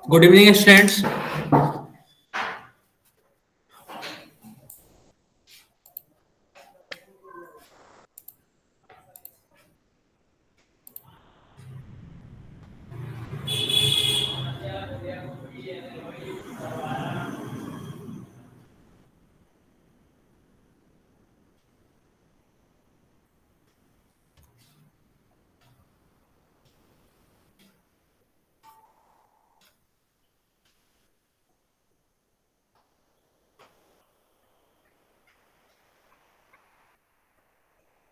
Good evening, students.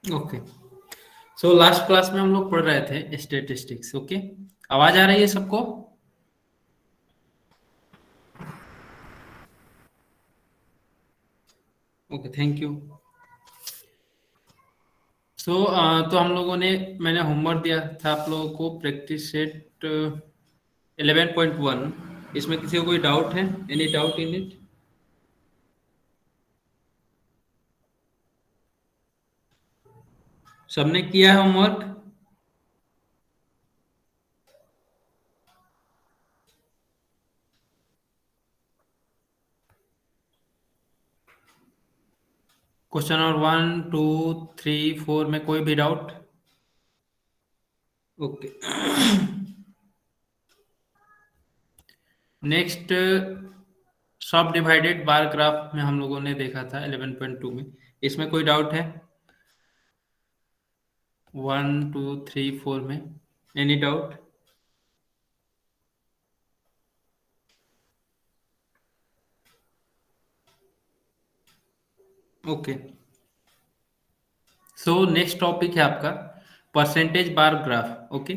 Okay, so last class में हम लोग पढ़ रहे थे स्टेटिस्टिक्स। ओके, आवाज आ रही है सबको? Okay, thank you. सो तो हम लोगों ने मैंने होमवर्क दिया था आप लोगों को, प्रैक्टिस सेट 11.1। इसमें किसी को कोई डाउट है? Any doubt in it? सबने किया है होमवर्क? क्वेश्चन नंबर 1, 2, 3, 4 में कोई भी डाउट? ओके, नेक्स्ट सब डिवाइडेड बार ग्राफ में हम लोगों ने देखा था 11.2 में। इसमें कोई डाउट है? 1, 2, 3, 4 में any doubt? Okay, so next topic है आपका परसेंटेज बार ग्राफ। ओके,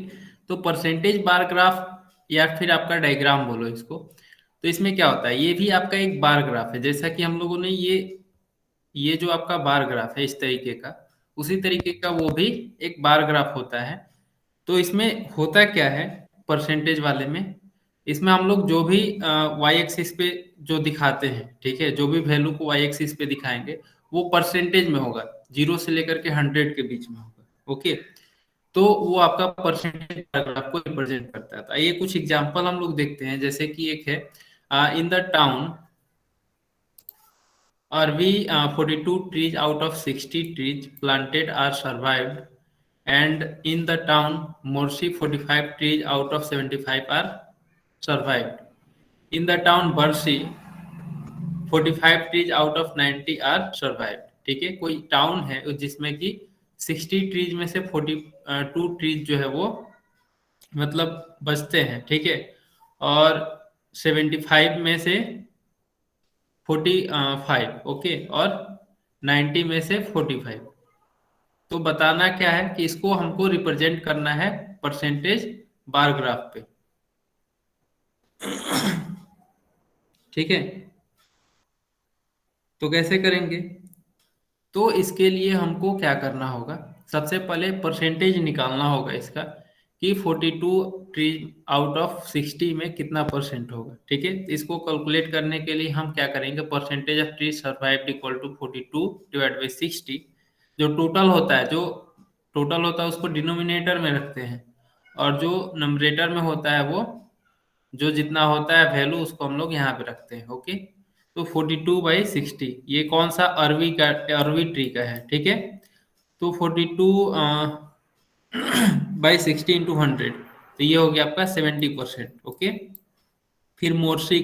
तो परसेंटेज बार ग्राफ या फिर आपका डायग्राम बोलो इसको। तो इसमें क्या होता है, ये भी आपका एक बार ग्राफ है। जैसा कि हम लोगों ने ये जो आपका बार ग्राफ है इस तरीके का, उसी तरीके का वो भी एक बार ग्राफ होता है। तो इसमें होता क्या है परसेंटेज वाले में, इसमें हम लोग जो भी वाई एक्सिस पे जो दिखाते हैं, ठीक है, जो भी वैल्यू को वाई एक्सिस पे दिखाएंगे वो परसेंटेज में होगा, 0 से लेकर के 100 के बीच में होगा। ओके, तो वो आपका परसेंटेज आपको रिप्रेजेंट करता है। तो ये कुछ एग्जांपल हम लोग देखते हैं, जैसे कि एक है in the town Arvi, 42 trees out of 60 trees planted are survived, and in the town Morsi 45 trees out of 75 are survived. In the town Barsi 45 trees out of 90 are survived. ठीक है, कोई टाउन है जिसमें कि 60 trees में से 42 trees जो है वो मतलब बचते हैं, ठीक है, और 75 में से 45, ओके, और 90 में से 45। तो बताना क्या है कि इसको हमको रिप्रेजेंट करना है परसेंटेज बार ग्राफ पे। ठीक है, तो कैसे करेंगे? तो इसके लिए हमको क्या करना होगा, सबसे पहले परसेंटेज निकालना होगा इसका कि 42 ट्री आउट ऑफ 60 में कितना परसेंट होगा। ठीक है, तो इसको कैलकुलेट करने के लिए हम क्या करेंगे, percentage of tree survived equal to 42 divide by 60। जो टोटल होता है उसको डिनोमिनेटर में रखते हैं, और जो नंबरेटर में होता है वो जो जितना होता है वैल्यू उसको हम लोग यहाँ पे रखते हैं। ओके, तो 42/60 ये कौन सा अरवी ट्री का है, ठीक है। तो 42/60 तो ये हो गया आपका 70%। ओके, फिर मोर्सी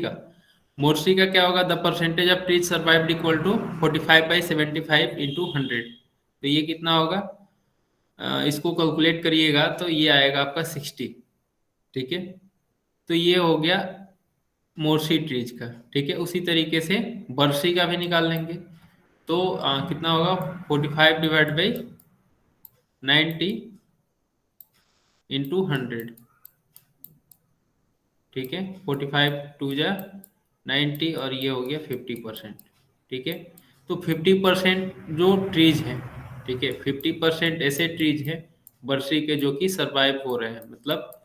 का क्या होगा, the percentage of trees survived equal to 45/75 into 100। तो ये कितना होगा, इसको कैलकुलेट करिएगा तो ये आएगा आपका 60। ठीक है, तो ये हो गया मोर्सी ट्रीज का। ठीक है, उसी तरीके से बर्सी का भी निकाल लेंगे। तो कितना होगा, 45 डिवाइड बाई 90 इंटू 100। ठीक है, 45 2 जा 90 और ये हो गया 50%। ठीक है, तो 50% जो ट्रीज हैं, ठीक है, 50% ऐसे ट्रीज हैं बरसी के जो कि सरवाइव हो रहे हैं, मतलब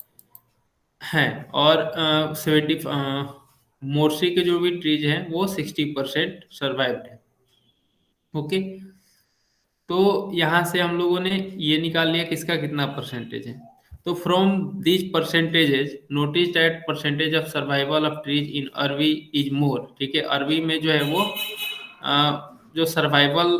हैं, और 70 मोर्सी के जो भी ट्रीज हैं वो 60% सर्वाइव्ड है। ओके, तो यहाँ से हम लोगों ने ये निकाल लिया किसका कितना परसेंटेज है। तो from these percentages notice that percentage of survival of trees in अरवी इज मोर। ठीक है, अरवी में जो है वो जो सर्वाइवल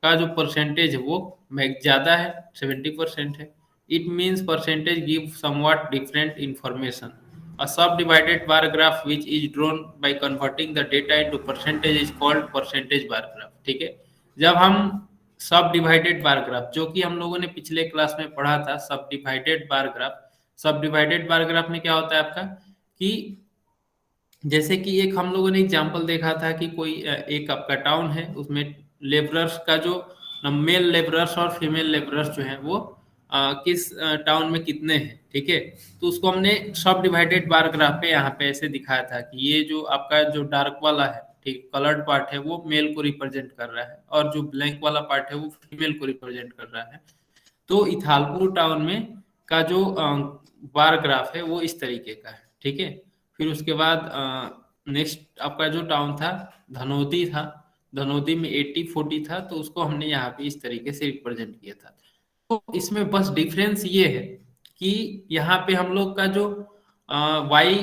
का जो परसेंटेज है वो ज़्यादा है, 70% है। It means percentage give somewhat different information. A subdivided bar graph which is drawn by converting the data into percentage is called percentage bar graph। ठीक है, जब हम सब डिवाइडेड बार ग्राफ, जो कि हम लोगों ने पिछले क्लास में पढ़ा था, सब डिवाइडेड बार ग्राफ। सब डिवाइडेड बार ग्राफ में क्या होता है आपका कि जैसे कि एक हम लोगों ने एग्जांपल देखा था कि कोई एक आपका टाउन है, उसमें लेबरर्स का जो मेल लेबरर्स और फीमेल लेबरर्स जो हैं वो किस टाउन में कितने हैं। ठीक है, तो उसको हमने सब डिवाइडेड बार ग्राफ पे यहाँ पे ऐसे दिखाया था कि ये जो आपका जो डार्क वाला है, ठीक, कलर्ड पार्ट है, वो मेल को रिप्रेजेंट कर रहा है और जो ब्लैंक वाला पार्ट है वो फीमेल को रिप्रेजेंट कर रहा है। तो इथालपुर टाउन में का जो बार ग्राफ है वो इस तरीके का है। ठीक है, फिर उसके बाद नेक्स्ट आपका जो टाउन था धनौती था, धनौती में 80-40 था, तो उसको हमने यहाँ पे इस तरीके से रिप्रेजेंट किया था। तो इसमें बस डिफरेंस ये है कि यहाँ पे हम लोग का जो वाई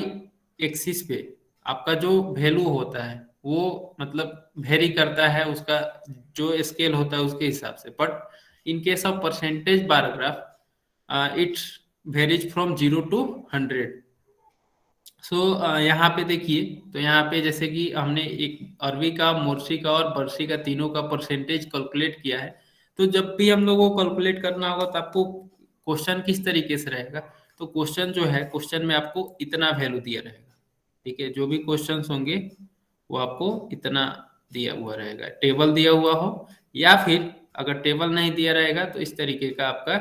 एक्सिस पे आपका जो वैल्यू होता है वो मतलब वेरी करता है, उसका जो स्केल होता है उसके हिसाब से। But in case of percentage bar graph it's varies from 0 to 100। सो यहाँ पे देखिए, तो यहाँ पे जैसे कि हमने एक अरवी का, मोरसी का और बरसी का तीनों का परसेंटेज कैलकुलेट किया है। तो जब भी हम लोगों को कैलकुलेट करना होगा तो आपको क्वेश्चन किस तरीके से रहेगा, तो क्वेश्चन जो है, क्वेश्चन में आपको इतना वैल्यू दिया रहेगा। ठीक है, जो भी क्वेश्चन होंगे वो आपको इतना दिया हुआ रहेगा, टेबल दिया हुआ हो, या फिर अगर टेबल नहीं दिया रहेगा तो इस तरीके का आपका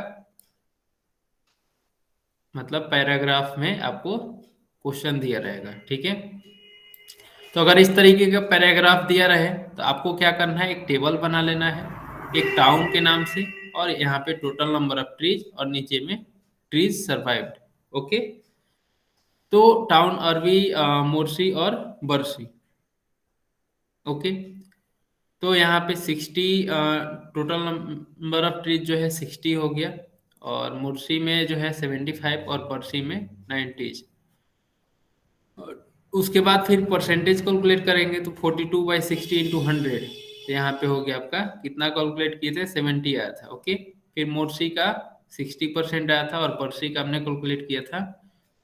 मतलब पैराग्राफ में आपको क्वेश्चन दिया रहेगा। ठीक है, तो अगर इस तरीके का पैराग्राफ दिया रहे तो आपको क्या करना है, एक टेबल बना लेना है एक टाउन के नाम से, और यहाँ पे टोटल नंबर ऑफ ट्रीज और नीचे में ट्रीज सर्वाइव्ड। ओके, तो टाउन अरवी, मोरसी और बरसी। ओके, तो यहाँ पे 60 टोटल नंबर ऑफ ट्रीज जो है 60 हो गया, और मुर्सी में जो है 75 और बरसी में 90। उसके बाद फिर परसेंटेज कैलकुलेट करेंगे तो 42/60 × 100, तो यहाँ पे हो गया आपका कितना कैलकुलेट किए थे, 70 आया था। ओके, फिर मोर्सी का 60% आया था और पर्सी का हमने कैलकुलेट किया था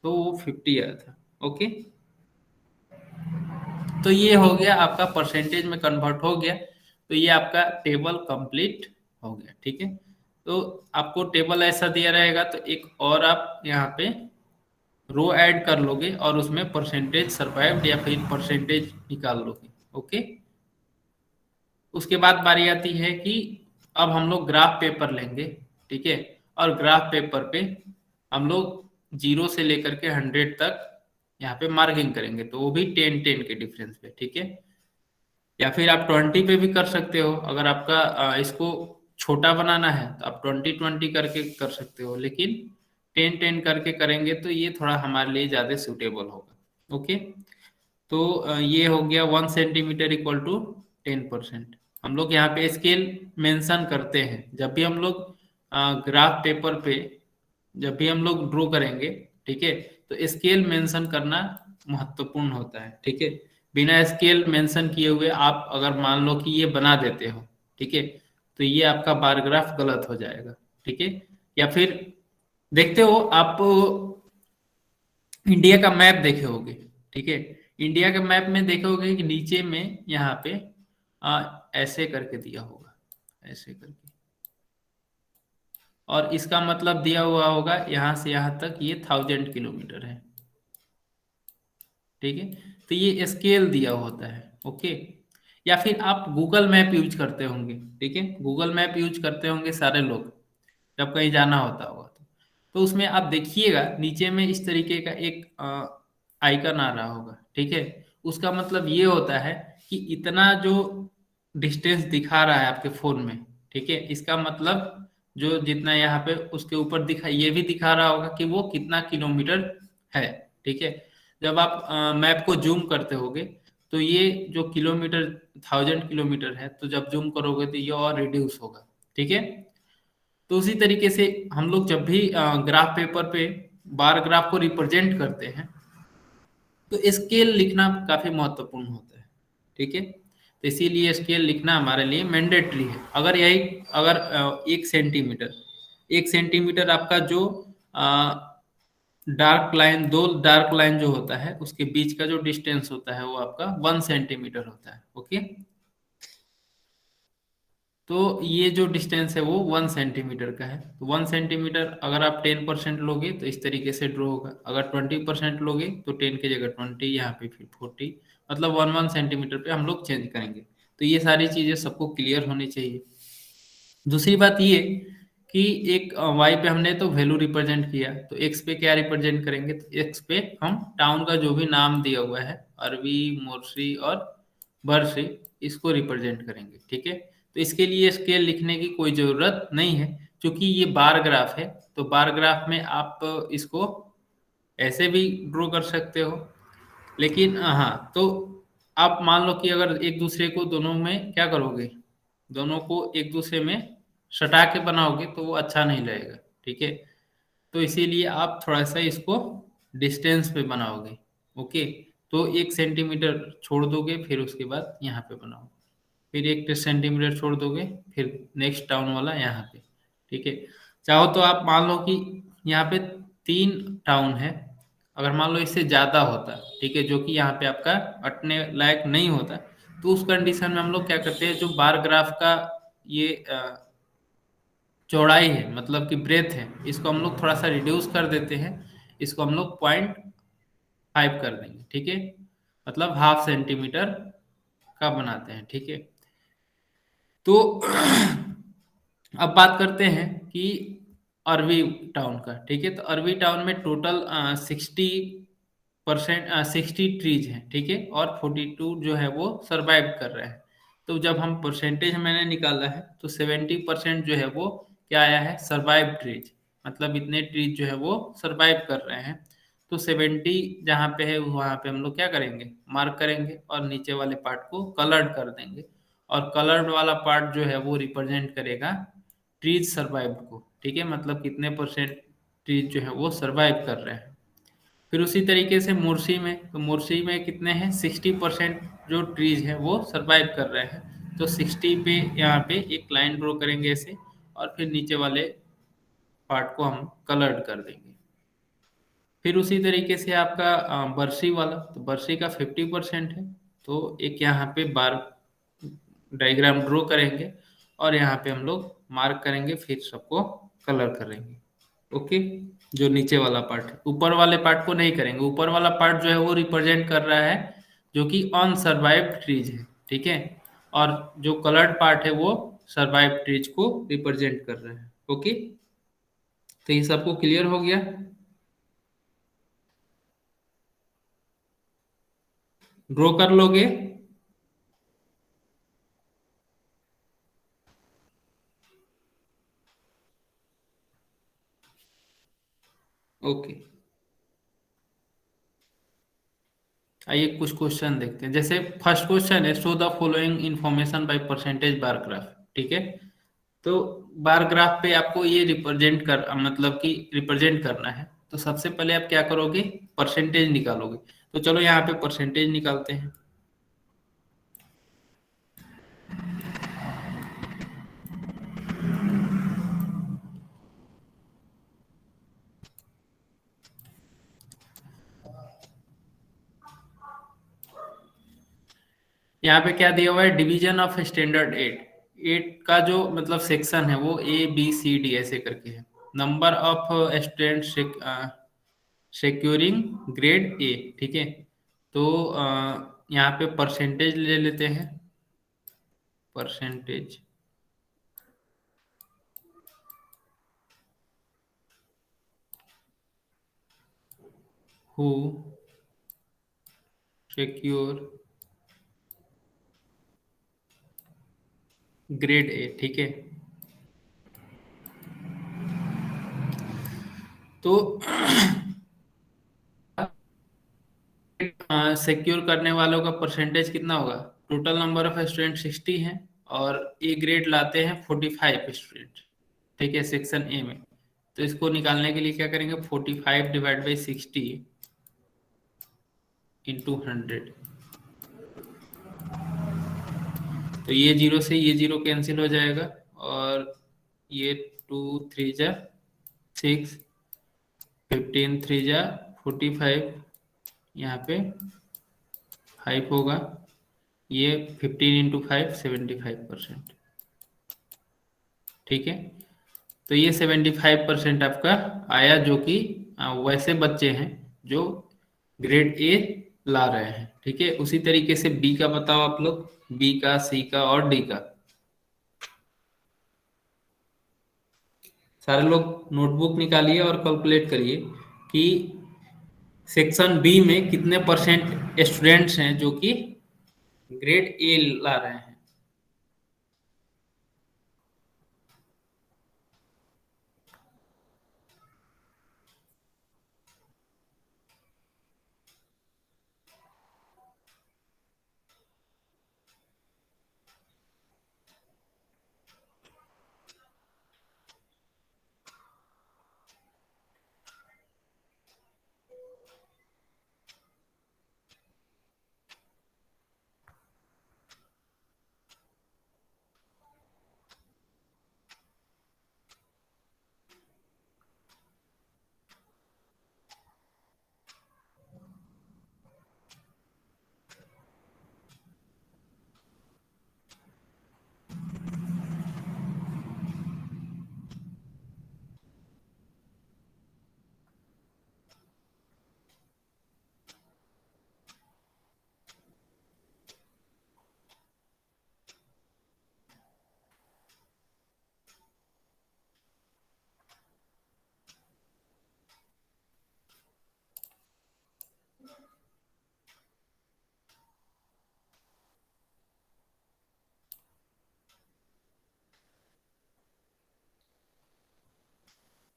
तो वो 50 आया था। ओके, तो ये हो गया आपका परसेंटेज में कन्वर्ट हो गया, तो ये आपका टेबल कंप्लीट हो गया। ठीक है, तो आपको टेबल ऐसा दिया रहेगा तो एक और आप यहाँ पे रो ऐड कर लोगे और उसमें परसेंटेज सर्वाइव्ड या फिर परसेंटेज निकाल लोगे। ओके, उसके बाद बारी आती है कि अब हम लोग ग्राफ पेपर लेंगे। ठीक है, और ग्राफ पेपर पे हम लोग 0 से लेकर के 100 तक यहाँ पे मार्किंग करेंगे, तो वो भी 10-10 के डिफरेंस पे। ठीक है, या फिर आप 20 पे भी कर सकते हो, अगर आपका इसको छोटा बनाना है तो आप 20-20 करके कर सकते हो, लेकिन 10-10 करके करेंगे तो ये थोड़ा हमारे लिए ज्यादा सूटेबल होगा। ओके, तो ये हो गया 1 सेंटीमीटर इक्वल टू 10%। हम लोग यहाँ पे स्केल मेंशन करते हैं जब भी हम लोग ग्राफ पेपर पे, जब भी हम लोग ड्रॉ करेंगे। ठीक है, तो स्केल मेंशन करना महत्वपूर्ण होता है। ठीक है, बिना स्केल मेंशन किए हुए आप अगर मान लो कि ये बना देते हो, ठीक है, तो ये आपका बार ग्राफ गलत हो जाएगा। ठीक है, या फिर देखते हो आप इंडिया का मैप देखे होगे। ठीक है, इंडिया के मैप में देखे होगे कि नीचे में यहाँ पे ऐसे करके दिया होगा, ऐसे करके, और इसका मतलब दिया हुआ होगा यहाँ से यहाँ तक ये 1000 किलोमीटर है। ठीक है, तो ये स्केल दिया होता है। ओके, या फिर आप गूगल मैप यूज करते होंगे। ठीक है, गूगल मैप यूज करते होंगे सारे लोग जब कहीं जाना होता होगा तो उसमें आप देखिएगा नीचे में इस तरीके का एक आइकन आ रहा होगा। ठीक है, उसका मतलब ये होता है कि इतना जो डिस्टेंस दिखा रहा है आपके फोन में, ठीक है, इसका मतलब जो जितना यहाँ पे उसके ऊपर दिखा, ये भी दिखा रहा होगा कि वो कितना किलोमीटर है। ठीक है, जब आप मैप को जूम करते होगे तो ये जो किलोमीटर 1000 किलोमीटर है, तो जब जूम करोगे तो ये और रिड्यूस होगा। ठीक है, तो उसी तरीके से हम लोग जब भी ग्राफ पेपर पे बार ग्राफ को रिप्रेजेंट करते हैं तो स्केल लिखना काफी महत्वपूर्ण होता है। ठीक है, तो इसीलिए स्केल लिखना हमारे लिए मैंडेटरी है। अगर यही अगर 1 सेंटीमीटर आपका जो डार्क लाइन, दो डार्क लाइन जो होता है उसके बीच का जो डिस्टेंस होता है वो आपका 1 सेंटीमीटर होता है। ओके, तो ये जो डिस्टेंस है वो 1 सेंटीमीटर का है। तो 1 सेंटीमीटर अगर आप 10% लोगे तो इस तरीके से ड्रॉ होगा, अगर 20% लोगे तो 10 की जगह 20, यहाँ पे फिर 40, मतलब 1 1 सेंटीमीटर पे हम लोग चेंज करेंगे। तो ये सारी चीजें सबको क्लियर होनी चाहिए। दूसरी बात ये कि एक वाई पे हमने तो वैल्यू रिप्रेजेंट किया, तो एक्स पे क्या रिप्रेजेंट करेंगे, तो एक्स पे हम टाउन का जो भी नाम दिया हुआ है, अरबी, मोरसी और बरसी, इसको रिप्रेजेंट करेंगे। ठीक है, तो इसके लिए स्केल लिखने की कोई ज़रूरत नहीं है, क्योंकि ये बार ग्राफ है। तो बार ग्राफ में आप इसको ऐसे भी ड्रॉ कर सकते हो, लेकिन हाँ, तो आप मान लो कि अगर एक दूसरे को दोनों में क्या करोगे, दोनों को एक दूसरे में सटा के बनाओगे तो वो अच्छा नहीं लगेगा। ठीक है, तो इसीलिए आप थोड़ा सा इसको डिस्टेंस पे बनाओगे। ओके, तो 1 सेंटीमीटर छोड़ दोगे, फिर उसके बाद यहाँ पे बनाओ, फिर 1 सेंटीमीटर छोड़ दोगे, फिर नेक्स्ट टाउन वाला यहाँ पे। ठीक है, चाहो तो आप मान लो कि यहाँ पे 3 टाउन है, अगर मान लो इससे ज्यादा होता, ठीक है, जो कि यहाँ पे आपका अटने लायक नहीं होता, तो उस कंडीशन में हम लोग क्या करते हैं, जो बार ग्राफ का ये चौड़ाई है, मतलब कि ब्रेथ है, इसको हम लोग थोड़ा सा रिड्यूस कर देते हैं, इसको हम लोग 0.5 कर देंगे। ठीक है, मतलब 0.5 सेंटीमीटर का बनाते हैं। ठीक है, तो अब बात करते हैं कि अरवी टाउन का। ठीक है, तो अरवी टाउन में टोटल 60 ट्रीज हैं। ठीक है, और 42 जो है वो सरवाइव कर रहे हैं। तो जब हम परसेंटेज मैंने निकाला है तो 70% जो है वो क्या आया है, सरवाइव ट्रीज, मतलब इतने ट्रीज जो है वो सरवाइव कर रहे हैं। तो 70 जहाँ पे है वहाँ पे हम लोग क्या करेंगे, मार्क करेंगे और नीचे वाले पार्ट को कलर्ड कर देंगे, और कलर्ड वाला पार्ट जो है वो रिप्रेजेंट करेगा ट्रीज सर्वाइव को। ठीक है, मतलब कितने परसेंट ट्रीज जो है वो सर्वाइव कर रहे हैं। फिर उसी तरीके से मुर्शी में, तो मुर्शी में कितने हैं, 60% जो ट्रीज हैं वो सर्वाइव कर रहे हैं। तो 60 पे यहाँ पे एक लाइन ड्रॉ करेंगे ऐसे, और फिर नीचे वाले पार्ट को हम कलर्ड कर देंगे। फिर उसी तरीके से आपका बरसी वाला, तो बरसी का 50% है, तो एक यहाँ पे बार डायग्राम ड्रॉ करेंगे, और यहाँ पे हम लोग मार्क करेंगे, फिर सबको कलर करेंगे। ओके, जो नीचे वाला पार्ट है, ऊपर वाले पार्ट को नहीं करेंगे। ऊपर वाला पार्ट जो है वो रिप्रेजेंट कर रहा है जो कि अनसर्वाइव्ड ट्रीज है। ठीक है, और जो कलर्ड पार्ट है वो सर्वाइव ट्रीज को रिप्रेजेंट कर रहा है। ओके, तो ये सबको क्लियर हो गया। ड्रॉ कर लोगे। ओके, आइए कुछ क्वेश्चन देखते हैं। जैसे फर्स्ट क्वेश्चन है, show the following information by percentage bar graph. ठीक है, तो बार ग्राफ पे आपको ये रिप्रेजेंट कर, मतलब कि रिप्रेजेंट करना है। तो सबसे पहले आप क्या करोगे, परसेंटेज निकालोगे। तो चलो यहाँ पे परसेंटेज निकालते हैं। यहाँ पे क्या दिया हुआ है, डिवीजन ऑफ स्टैंडर्ड 8। 8 का जो मतलब सेक्शन है वो ABCD ऐसे करके है। Number of student securing grade A. ठीक है, तो यहाँ पे परसेंटेज ले लेते हैं। Percentage who secure grade A. ठीक है, तो सिक्योर करने वालों का परसेंटेज कितना होगा, टोटल नंबर ऑफ स्टूडेंट 60 हैं, और ए ग्रेड लाते हैं 45 स्टूडेंट। ठीक है, सेक्शन ए में। तो इसको निकालने के लिए क्या करेंगे, 45 डिवाइड बाई 60 इंटू 100। तो ये जीरो से ये जीरो कैंसिल हो जाएगा, और ये 2 3 जा 6, 15 3 जा 45, यहाँ पे 5 होगा। ये 15 × 5 75%। ठीक है, तो ये 75% आपका आया, जो कि वैसे बच्चे हैं जो ग्रेड ए ला रहे हैं। ठीक है, उसी तरीके से बी का बताओ आप लोग, बी का, सी का और डी का। सारे लोग नोटबुक निकालिए और कैलकुलेट करिए कि सेक्शन बी में कितने परसेंट स्टूडेंट्स हैं जो कि ग्रेड ए ला रहे हैं।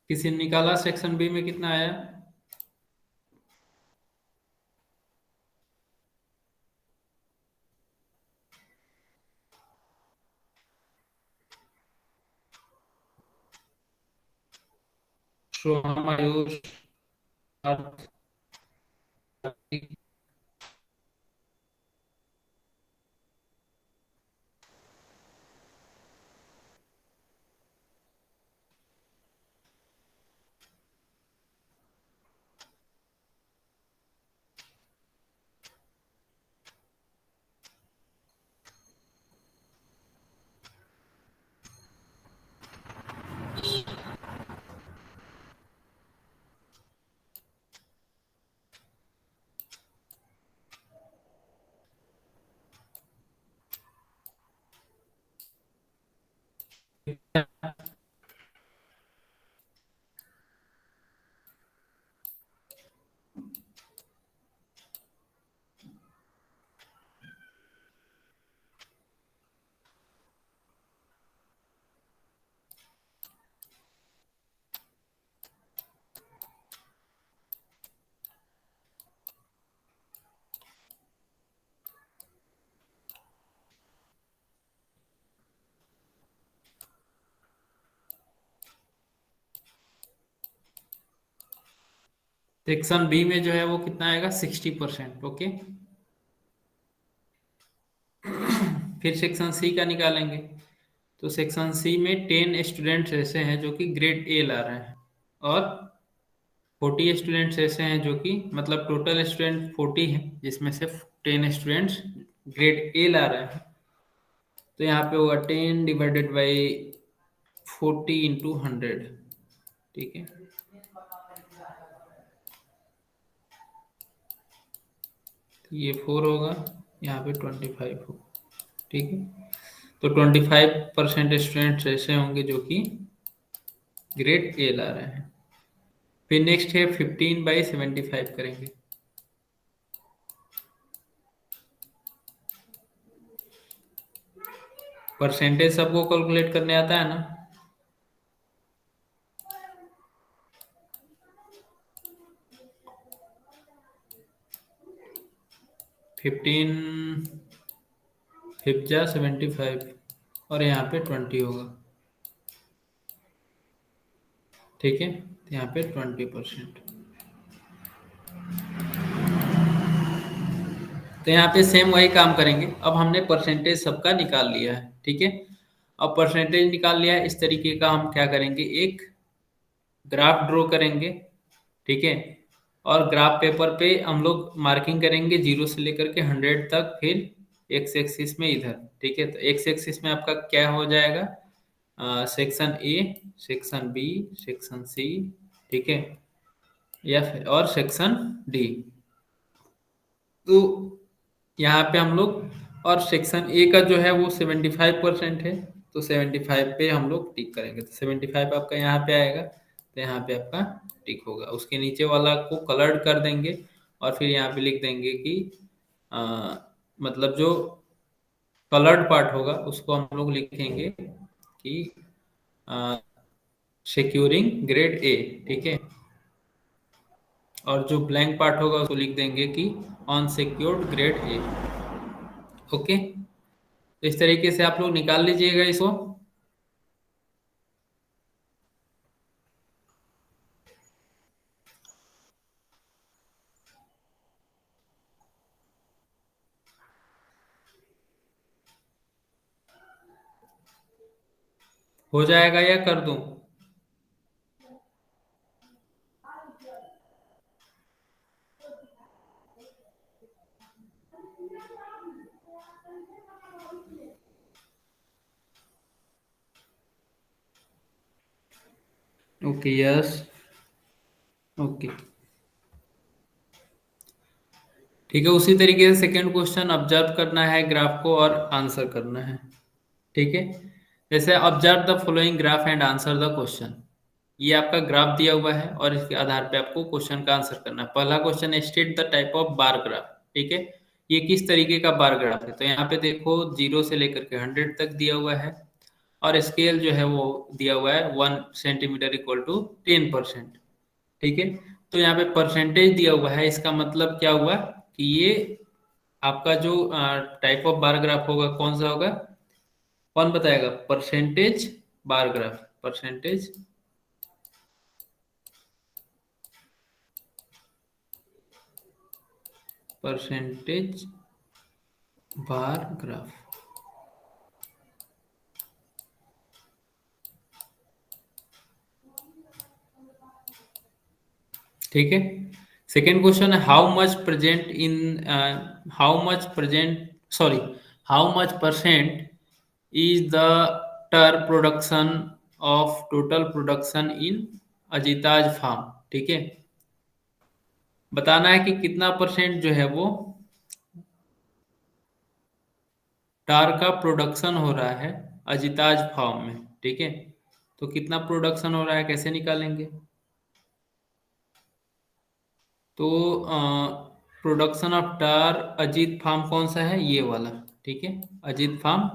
किसी ने निकाला सेक्शन बी में कितना आया? सोहम, आयुष, कार्तिक। सेक्शन बी में जो है वो कितना आएगा, 60%। ओके, फिर सेक्शन सी का निकालेंगे। तो सेक्शन सी में 10 स्टूडेंट्स ऐसे हैं जो कि ग्रेड ए ला रहे हैं, और 40 स्टूडेंट्स ऐसे हैं जो कि, मतलब टोटल स्टूडेंट 40 हैं, जिसमें से 10 स्टूडेंट्स ग्रेड ए ला रहे हैं। तो यहाँ पे होगा 10 डिवाइडेड बाई 40 × 100। ठीक है, तो ये 4 होगा, यहाँ पे 25 होगा। ठीक है, तो 25% स्टूडेंट्स ऐसे होंगे जो कि ग्रेड ए ला रहे हैं। फिर नेक्स्ट है 15/75 करेंगे। परसेंटेज सबको कैलकुलेट करने आता है ना? फिफ्टीन 5 × 75, और यहाँ पे 20 होगा। ठीक है, तो यहाँ पे 20%। तो यहाँ पे सेम वही काम करेंगे। अब हमने परसेंटेज सबका निकाल लिया है, ठीक है। अब परसेंटेज निकाल लिया है, इस तरीके का हम क्या करेंगे, एक ग्राफ ड्रॉ करेंगे, ठीक है। और ग्राफ पेपर पे हम लोग मार्किंग करेंगे 0 से लेकर के 100 तक, फिर एक्स एक्सिस में इधर, ठीक है। तो एक्स एक्सिस में आपका क्या हो जाएगा, section A, section B, section C, ठीक है, या फिर और सेक्शन डी। तो यहाँ पे हम लोग, और सेक्शन ए का जो है वो 75% है, तो 75 पे हम लोग टिक करेंगे। तो 75 आपका यहाँ पे आएगा, तो यहाँ पे आपका टिक होगा। उसके नीचे वाला को कलर्ड कर देंगे, और फिर यहाँ पे लिख देंगे कि अ, मतलब जो कलर्ड पार्ट होगा उसको हम लोग लिखेंगे कि सिक्योरिंग ग्रेड ए, ठीक है। और जो ब्लैंक पार्ट होगा उसको लिख देंगे कि on secured grade A. Okay, तो इस तरीके से आप लोग निकाल लीजिएगा इसको। हो जाएगा या कर दूं? ओके, यस, ओके, ठीक है। उसी तरीके से सेकंड क्वेश्चन, ऑब्जर्व करना है ग्राफ को और आंसर करना है, ठीक है। जैसे observe the following graph and answer the question. ये आपका ग्राफ दिया हुआ है और इसके आधार पे आपको क्वेश्चन का आंसर करना है। पहला क्वेश्चन है, state the type of bar graph, ठीक है। ये किस तरीके का बार ग्राफ है? तो यहाँ पे देखो 0 से लेकर के 100 तक दिया हुआ है, और स्केल जो है वो दिया हुआ है 1 सेंटीमीटर इक्वल टू 10%, ठीक है। तो यहाँ पे परसेंटेज दिया हुआ है, इसका मतलब क्या हुआ कि ये आपका जो टाइप ऑफ बार ग्राफ होगा कौन सा होगा? कौन बताएगा? Percentage bar graph, percentage percentage bar graph, ठीक है। सेकेंड क्वेश्चन है, how much present in, how much present, sorry, how much percent is the tur production of total production in Ajitaj farm, ठीक है। बताना है कि कितना परसेंट जो है वो टार का प्रोडक्शन हो रहा है अजिताज फार्म में, ठीक है। तो कितना प्रोडक्शन हो रहा है, कैसे निकालेंगे? तो प्रोडक्शन ऑफ टार अजीत फार्म कौन सा है? ये वाला, ठीक है। अजीत फार्म,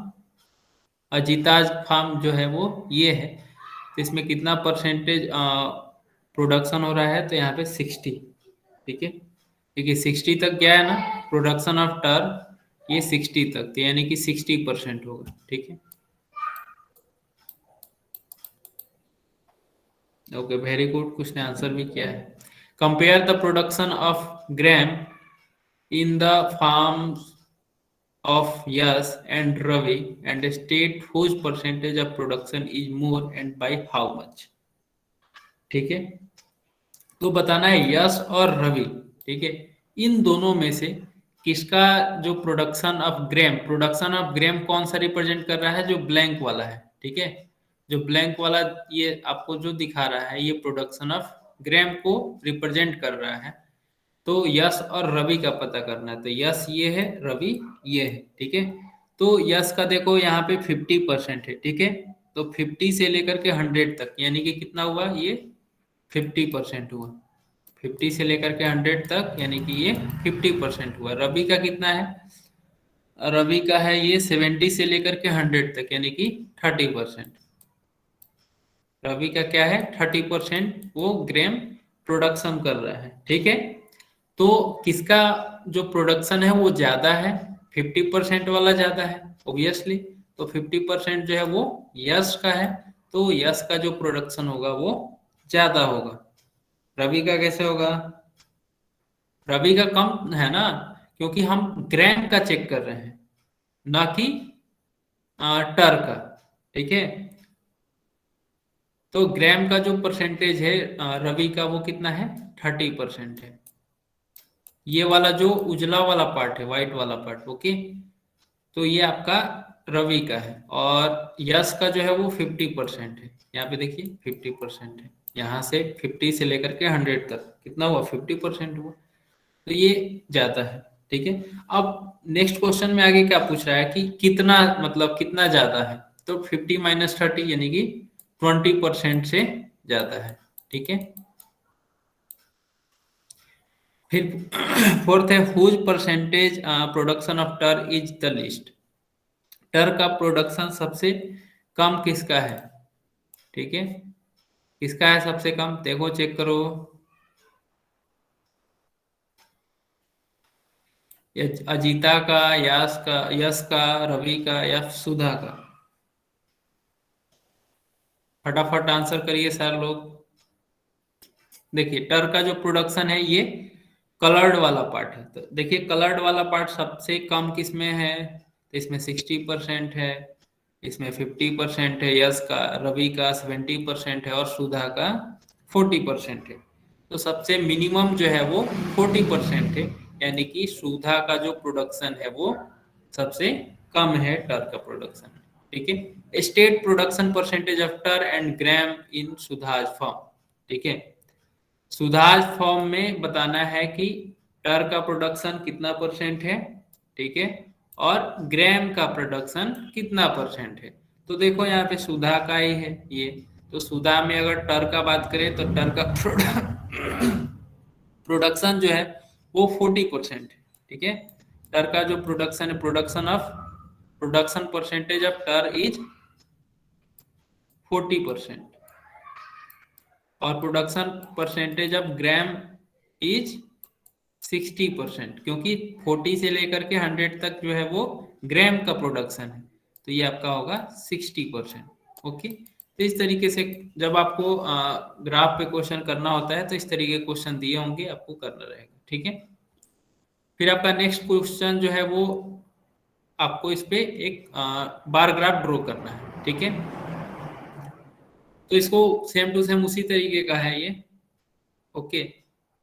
अजीताज फार्म जो है वो ये है। तो इसमें कितना परसेंटेज प्रोडक्शन हो रहा है? तो यहाँ पे 60, ठीक है। क्योंकि 60 तक गया है ना प्रोडक्शन ऑफ टर, ये 60 तक, तो यानी कि 60% होगा, ठीक है। ओके, वेरी गुड, कुछ ने आंसर भी किया है। Compare the production of gram in the farms of Yash and Ravi and state whose percentage of production is more and by how much, ठीक है। तो बताना है यश और रवि, ठीक है, इन दोनों में से किसका जो production of gram, production of gram कौन सा रिप्रेजेंट कर रहा है? जो ब्लैंक वाला है, ठीक है। जो ब्लैंक वाला ये आपको जो दिखा रहा है ये प्रोडक्शन ऑफ ग्राम को रिप्रेजेंट कर रहा है। तो यश और रवि का पता करना है। तो यश ये है, रवि ये है, ठीक है। तो यश का देखो यहाँ पे 50% है, ठीक है। तो 50 से लेकर के 100 तक, यानी कि कितना हुआ ये? 50% हुआ। 50 से लेकर के 100 तक, यानी कि ये 50% हुआ। रवि का कितना है? रवि का है ये 70 से लेकर के 100 तक, यानी कि 30%। रवि का क्या है? 30% वो ग्राम प्रोडक्शन कर रहा है, ठीक है। तो किसका जो प्रोडक्शन है वो ज्यादा है? 50% वाला ज्यादा है ऑब्वियसली। तो 50% जो है वो यश का है, तो यश का जो प्रोडक्शन होगा वो ज्यादा होगा। रवि का कैसे होगा? रवि का कम है ना, क्योंकि हम ग्राम का चेक कर रहे हैं, ना कि टर का। ठीक है, तो ग्राम का जो परसेंटेज है रवि का, वो कितना है? 30% है। ये वाला जो उजला वाला पार्ट है, व्हाइट वाला पार्ट, ओके, तो ये आपका रवि का है। और यश का जो है वो 50% है। यहाँ पे देखिए 50% है। यहाँ से 50 से लेकर के 100 तक कितना हुआ? 50% हुआ। तो ये ज्यादा है। ठीक है, अब नेक्स्ट क्वेश्चन में आगे क्या पूछ रहा है कि कितना, मतलब कितना ज्यादा है। तो 50 - 30 यानी कि 20% से ज्यादा है। ठीक है, फिर फोर्थ है हुज परसेंटेज प्रोडक्शन ऑफ टर इज द लिस्ट। टर का प्रोडक्शन सबसे कम किसका है? ठीक है, किसका है सबसे कम? देखो, चेक करो। ये अजीता का, यश का, रवि का या सुधा का? फटाफट आंसर करिए सर लोग। देखिए, टर का जो प्रोडक्शन है ये कलर्ड वाला पार्ट है। तो देखिए, कलर्ड वाला पार्ट सबसे कम किसमें है? तो इसमें 60% है, इसमें 50% है, यश का, रवि का 70% है और सुधा का 40% है। तो सबसे मिनिमम जो है वो 40% है, यानी कि सुधा का जो प्रोडक्शन है वो सबसे कम है टर का प्रोडक्शन। ठीक है, स्टेट प्रोडक्शन परसेंटेज ऑफ टर and gram in Sudha's form. ठीक है, सुधाज फॉर्म में बताना है कि टर का प्रोडक्शन कितना परसेंट है। ठीक है, और ग्राम का प्रोडक्शन कितना परसेंट है। तो देखो, यहाँ पे सुधा का ही है ये। तो सुधा में अगर टर का बात करें तो टर का प्रोडक्शन जो है वो 40% है। ठीक है, टर का जो प्रोडक्शन है, प्रोडक्शन परसेंटेज ऑफ टर इज 40%, और production percentage of gram is 60%, क्योंकि 40 से लेकर के 100 तक जो है वो ग्राम का प्रोडक्शन है। तो ये आपका होगा 60%। ओके, तो इस तरीके से जब आपको ग्राफ पे क्वेश्चन करना होता है तो इस तरीके के क्वेश्चन दिए होंगे, आपको करना रहेगा। ठीक है, फिर आपका नेक्स्ट क्वेश्चन जो है वो आपको इस पे एक बार ग्राफ ड्रॉ करना है। ठीक है, तो इसको सेम टू सेम उसी तरीके का है ये। ओके,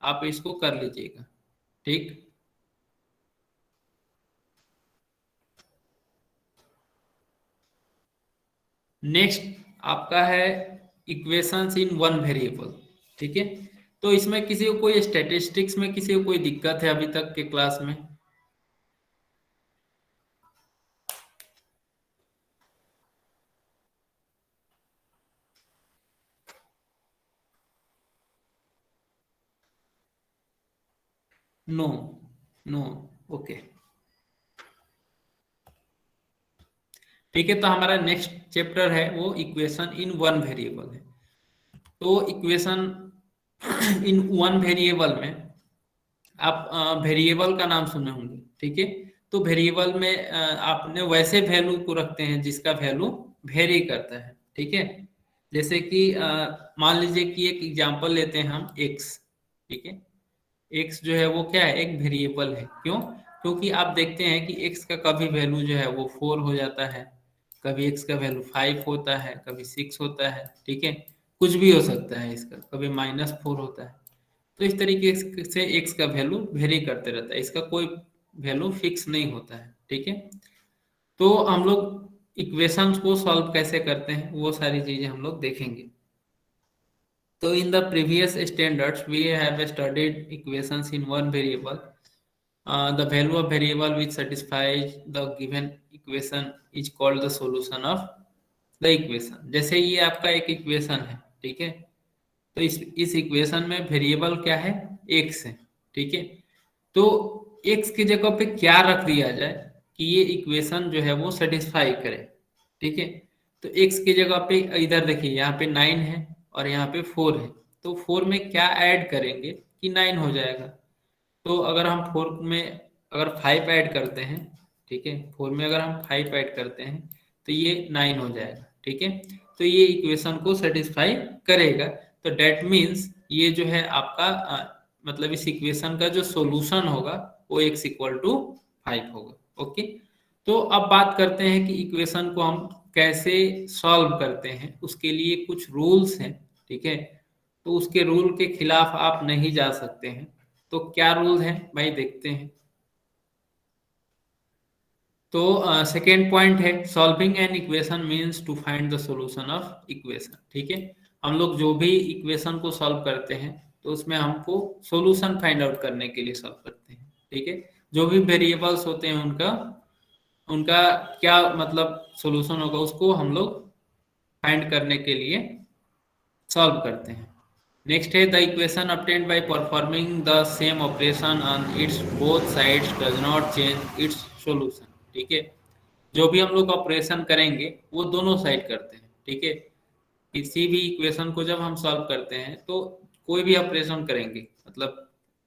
आप इसको कर लीजिएगा। ठीक, नेक्स्ट आपका है इक्वेशंस इन वन वेरिएबल। ठीक है, तो इसमें किसी को कोई स्टैटिस्टिक्स में किसी को कोई दिक्कत है अभी तक के क्लास में? No, no, okay. ठीक है, तो हमारा नेक्स्ट चैप्टर है वो इक्वेशन इन वन वेरिएबल है। तो इक्वेशन इन वन वेरिएबल में आप वेरिएबल का नाम सुने होंगे। ठीक है, तो वेरिएबल में आपने वैसे वैल्यू को रखते हैं जिसका वैल्यू वेरी करता है। ठीक है, जैसे कि मान लीजिए कि एक एग्जांपल लेते हैं हम एक्स। ठीक है, एक्स जो है वो क्या है? एक वेरिएबल है। क्यों? क्योंकि आप देखते हैं कि एक्स का कभी वैल्यू जो है वो 4 हो जाता है, कभी एक्स का वैल्यू 5 होता है, कभी 6 होता है। ठीक है, कुछ भी हो सकता है इसका, कभी -4 होता है। तो इस तरीके से एक्स का वैल्यू वेरी करते रहता है, इसका कोई वैल्यू फिक्स नहीं होता है। ठीक है, तो हम लोग इक्वेशंस को सॉल्व कैसे करते हैं वो सारी चीजें हम लोग देखेंगे। तो in the previous standards we have studied equations in one variable. The value of variable which satisfies the given equation is called the solution of the equation. जैसे ये आपका एक इक्वेशन है। ठीक है, तो इस इक्वेशन में वेरिएबल क्या है? एक्स है। ठीक है, तो एक्स की जगह पे क्या रख दिया जाए कि ये इक्वेशन जो है वो सेटिस्फाई करे। ठीक है, तो एक्स की जगह पे इधर देखिए, यहाँ पे 9 है और यहाँ पे 4 है। तो 4 में क्या ऐड करेंगे कि 9 हो जाएगा? तो अगर हम 4 में अगर 5 ऐड करते हैं, ठीक है, 4 में अगर हम 5 ऐड करते हैं तो ये 9 हो जाएगा। ठीक है, तो ये इक्वेशन को सेटिस्फाई करेगा। तो डेट मीन्स ये जो है आपका मतलब इस इक्वेशन का जो सॉल्यूशन होगा वो x इक्वल टू 5 होगा। ओके, तो अब बात करते हैं कि इक्वेशन को हम कैसे सॉल्व करते हैं। उसके लिए कुछ रूल्स हैं, ठीक है। तो उसके रूल के खिलाफ आप नहीं जा सकते हैं। तो क्या रूल है भाई, देखते हैं। तो सेकेंड पॉइंट है, solving an equation means to find the solution of equation. ठीक है, हम लोग जो भी इक्वेशन को सॉल्व करते हैं तो उसमें हमको सॉल्यूशन फाइंड आउट करने के लिए सॉल्व करते हैं। ठीक है, जो भी वेरिएबल्स होते हैं उनका उनका क्या मतलब सॉल्यूशन होगा उसको हम लोग फाइंड करने के लिए सॉल्व करते हैं। नेक्स्ट है, the equation obtained by performing the same operation on its both sides does not change its solution। ठीक है, जो भी हम लोग ऑपरेशन करेंगे वो दोनों साइड करते हैं। ठीक है, किसी भी इक्वेशन को जब हम सॉल्व करते हैं तो कोई भी ऑपरेशन करेंगे, मतलब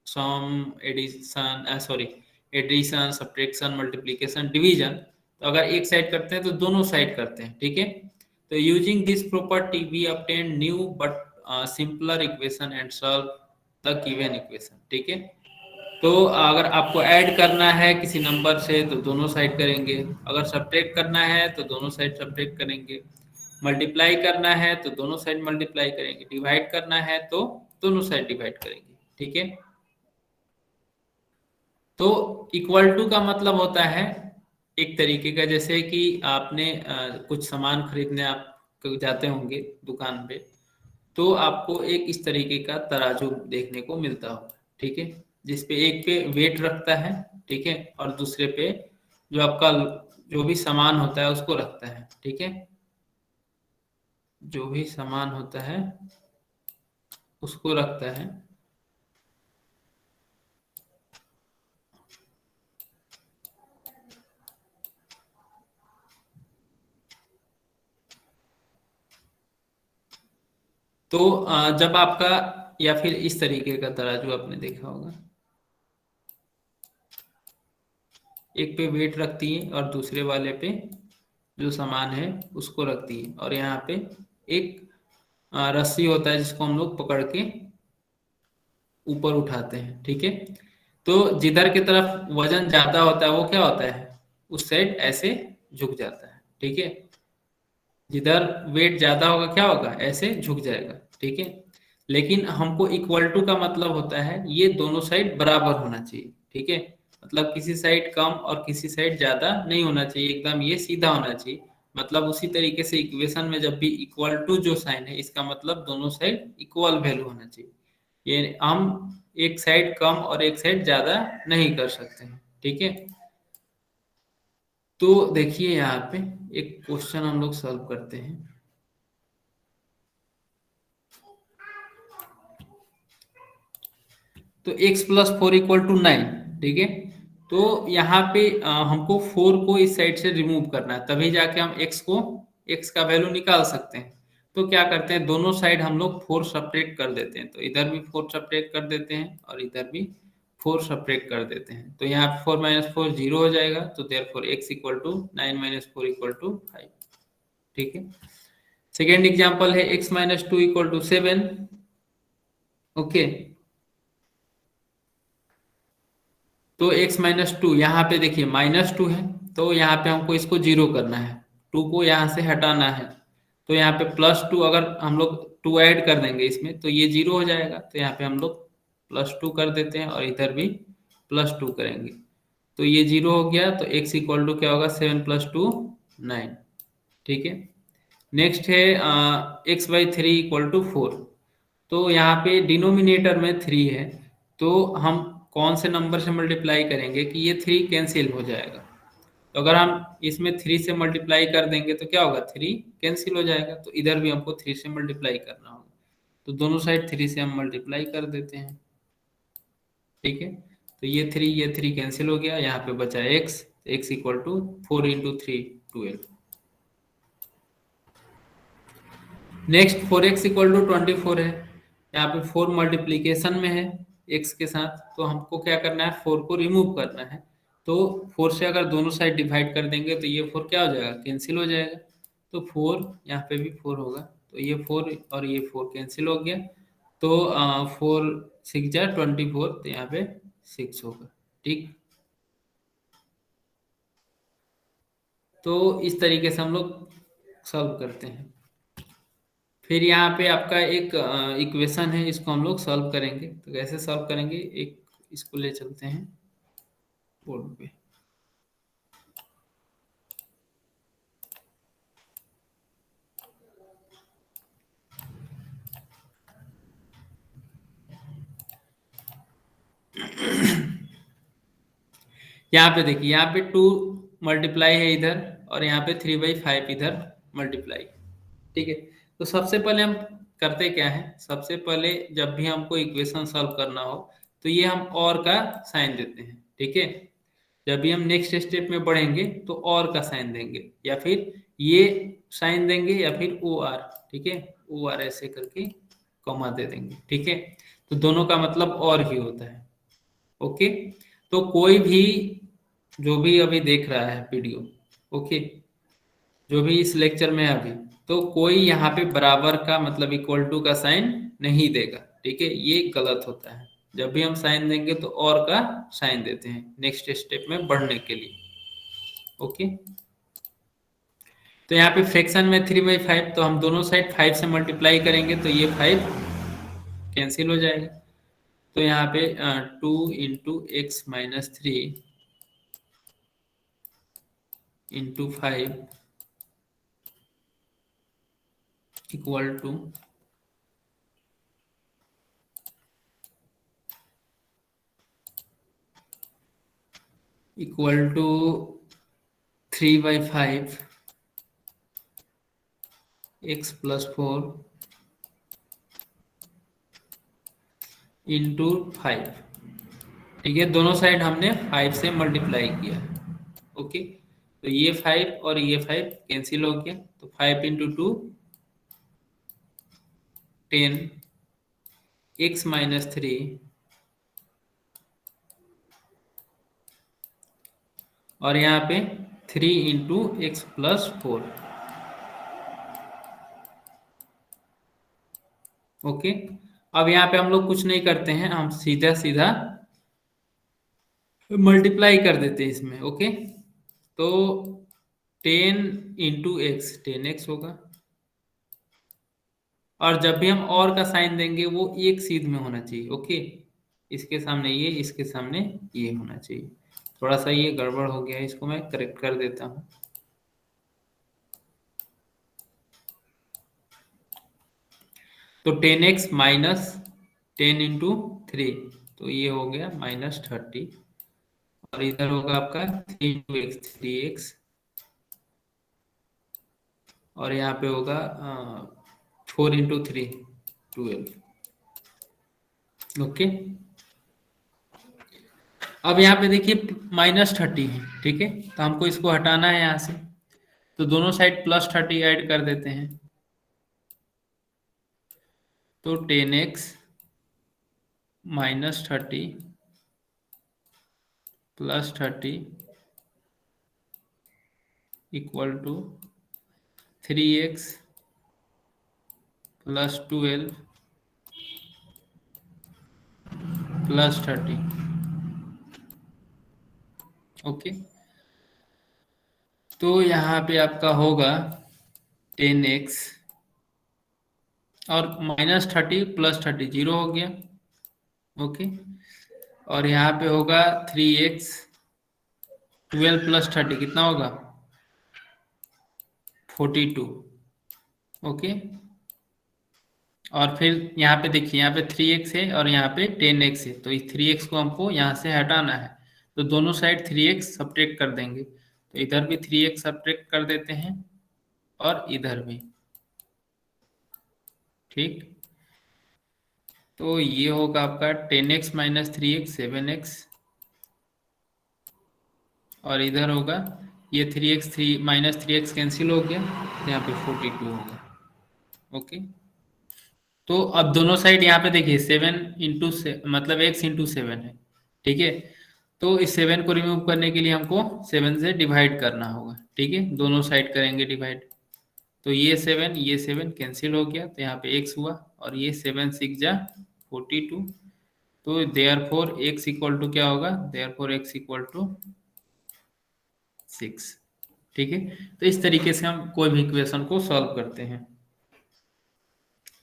sum, addition, sorry, addition, subtraction, multiplication, division, तो अगर एक साइड करते हैं तो दोनों साइड करते हैं। ठीक है, तो using this property we obtain new but simpler equation and solve the given equation. ठीक है, तो अगर आपको ऐड करना है किसी नंबर से तो दोनों साइड करेंगे, अगर सब्ट्रैक्ट करना है तो दोनों साइड सब्ट्रैक्ट करेंगे, मल्टीप्लाई करना है तो दोनों साइड मल्टीप्लाई करेंगे, डिवाइड करना है तो दोनों साइड डिवाइड करेंगे। ठीक है, तो इक्वल टू का मतलब होता है एक तरीके का, जैसे कि आपने कुछ सामान खरीदने आप जाते होंगे दुकान पे, तो आपको एक इस तरीके का तराजू देखने को मिलता होगा। ठीक है, जिसपे एक पे वेट रखता है, ठीक है, और दूसरे पे जो आपका जो भी सामान होता है उसको रखता है। ठीक है, जो भी सामान होता है उसको रखता है। तो जब आपका, या फिर इस तरीके का तराजू आपने देखा होगा, एक पे वेट रखती है और दूसरे वाले पे जो सामान है उसको रखती है, और यहाँ पे एक रस्सी होता है जिसको हम लोग पकड़ के ऊपर उठाते हैं। ठीक है, तो जिधर की तरफ वजन ज्यादा होता है वो क्या होता है, उस साइड ऐसे झुक जाता है। ठीक है, जिधर वेट ज्यादा होगा क्या होगा, ऐसे झुक जाएगा। ठीक है, लेकिन हमको इक्वल टू का मतलब होता है ये दोनों साइड बराबर होना चाहिए। ठीक है, मतलब किसी साइड कम और किसी साइड ज्यादा नहीं होना चाहिए, एकदम ये सीधा होना चाहिए। मतलब उसी तरीके से इक्वेशन में जब भी इक्वल टू जो साइन है इसका मतलब दोनों साइड इक्वल वैल्यू होना चाहिए। ये हम एक साइड कम और एक साइड ज्यादा नहीं कर सकते हैं। ठीक है, तो देखिए यहाँ पे एक क्वेश्चन हम लोग सॉल्व करते हैं। तो x plus four equal to 9। ठीक है, तो यहाँ पे हमको 4 को इस साइड से रिमूव करना है, तभी जाके हम x का वैल्यू निकाल सकते हैं। तो क्या करते हैं, दोनों साइड हम लोग 4 सब्ट्रैक्ट कर देते हैं, तो इधर भी 4 सब्ट्रैक्ट कर देते हैं और इधर भी 4 सब्ट्रैक्ट कर देते हैं। तो यहाँ पे 4 माइनस 4 जीरो हो जाएगा, तो therefore x equal to 9 minus 4 equal to 5। ठीक है, सेकेंड एग्जाम्पल है x minus 2 equal to 7। Okay, तो x माइनस टू, यहाँ पे देखिए माइनस टू है, तो यहाँ पे हमको इसको जीरो करना है, टू को यहाँ से हटाना है। तो यहाँ पे प्लस टू, अगर हम लोग टू ऐड कर देंगे इसमें तो ये जीरो हो जाएगा, तो यहाँ पे हम लोग प्लस टू कर देते हैं और इधर भी प्लस टू करेंगे, तो ये जीरो हो गया। तो x इक्वल टू क्या होगा, 7 प्लस टू 9। ठीक है, नेक्स्ट है X by three equal to 4। तो यहाँ पे डिनोमिनेटर में 3 है, तो हम कौन से नंबर से मल्टीप्लाई करेंगे कि ये 3 कैंसिल हो जाएगा। तो अगर हम इसमें 3 से मल्टीप्लाई कर देंगे तो क्या होगा, 3 कैंसिल हो जाएगा, तो इधर भी हमको 3 से मल्टीप्लाई करना होगा। तो दोनों साइड 3 से हम मल्टीप्लाई कर देते हैं। ठीक है, तो ये 3 कैंसिल हो गया, यहाँ पे बचा X, X equal to 4 into 3 12। Next 4x equal to 24 है, यहाँ पे 4 मल्टीप्लीकेशन में है x के साथ, तो हमको क्या करना है, 4 को रिमूव करना है। तो 4 से अगर दोनों साइड डिवाइड कर देंगे तो ये 4 क्या हो जाएगा, कैंसिल हो जाएगा। तो 4 यहाँ पे भी 4 होगा, तो ये 4 और ये 4 कैंसिल हो गया। तो 4 6 जा 24, तो यहाँ पे 6 होगा। ठीक, तो इस तरीके से हम लोग सॉल्व करते हैं। फिर यहाँ पे आपका एक इक्वेशन है, इसको हम लोग सॉल्व करेंगे। तो कैसे सॉल्व करेंगे, एक इसको ले चलते हैं बोर्ड पे। यहाँ पे देखिए, यहाँ पे 2 मल्टीप्लाई है इधर, और यहाँ पे 3/5 इधर मल्टीप्लाई। ठीक है, तो सबसे पहले हम करते क्या है, सबसे पहले जब भी हमको इक्वेशन सॉल्व करना हो तो ये हम और का साइन देते हैं। ठीक है, जब भी हम नेक्स्ट स्टेप में बढ़ेंगे तो और का साइन देंगे, या फिर ये साइन देंगे, या फिर ओ आर। ठीक है, ओ आर ऐसे करके कॉमा दे देंगे। ठीक है, तो दोनों का मतलब और ही होता है। ओके, तो कोई भी जो भी अभी देख रहा है वीडियो, ओके, जो भी इस लेक्चर में है अभी, तो कोई यहाँ पे बराबर का मतलब इक्वल टू का साइन नहीं देगा। ठीक है, ये गलत होता है। जब भी हम साइन देंगे तो और का साइन देते हैं नेक्स्ट स्टेप में बढ़ने के लिए। ओके, तो यहाँ पे फ्रैक्शन में 3/5, तो हम दोनों साइड 5 से मल्टीप्लाई करेंगे, तो ये 5 कैंसिल हो जाएगा। तो यहाँ पे 2 × x - 3 × 5 equal to equal to 3/5 x + 4 × 5। ठीक है, दोनों साइड हमने 5 से मल्टीप्लाई किया है। ओके, तो ये 5 और ये 5 कैंसिल हो गया, तो 5 × 2 10 x - 3, और यहाँ पे 3 × x + 4। ओके, अब यहाँ पे हम लोग कुछ नहीं करते हैं, हम सीधा सीधा मल्टीप्लाई कर देते हैं इसमें। ओके, तो 10 × x 10x होगा, और जब भी हम और का साइन देंगे वो एक सीध में होना चाहिए। ओके, इसके सामने ये, इसके सामने ये होना चाहिए। थोड़ा सा ये गड़बड़ हो गया है, इसको मैं करेक्ट कर देता हूँ। तो 10x - 10 × 3, तो ये हो गया -30, और इधर होगा आपका 3 × x 3x, और यहाँ पे होगा 4 × 3 12। ओके, अब यहाँ पे देखिए -30 है। ठीक है, तो हमको इसको हटाना है यहाँ से, तो दोनों साइड +30 ऐड कर देते हैं। तो 10x - 30 +30 equal to 3x + 12 + 30। Okay, तो यहाँ पे आपका होगा 10x, और -30 + 30 0 हो गया। ओके, और यहाँ पे होगा 3x 12 + 30 कितना होगा 42। ओके, और फिर यहाँ पे देखिए, यहाँ पे 3x है और यहाँ पे 10x है, तो इस 3x को हमको यहाँ से हटाना है, तो दोनों साइड 3x सब्ट्रैक्ट कर देंगे। तो इधर भी 3x सब्ट्रैक्ट कर देते हैं, और इधर भी। ठीक, तो ये होगा आपका 10x - 3x 7x, और इधर होगा ये 3x 3 - 3x कैंसिल हो गया, तो यहाँ पे 42 होगा। ओके, तो अब दोनों साइड यहाँ पे देखिए 7 मतलब x × 7 है। ठीक है, तो इस 7 को रिमूव करने के लिए हमको 7 से डिवाइड करना होगा। ठीक है, दोनों साइड करेंगे डिवाइड। तो ये 7 कैंसिल हो गया, तो यहाँ पे x हुआ, और ये 7 6 जा 42। तो देयरफॉर x इक्वल टू क्या होगा, देयरफॉर x इक्वल टू 6। ठीक है, तो इस तरीके से हम कोई भी इक्वेशन को सॉल्व करते हैं।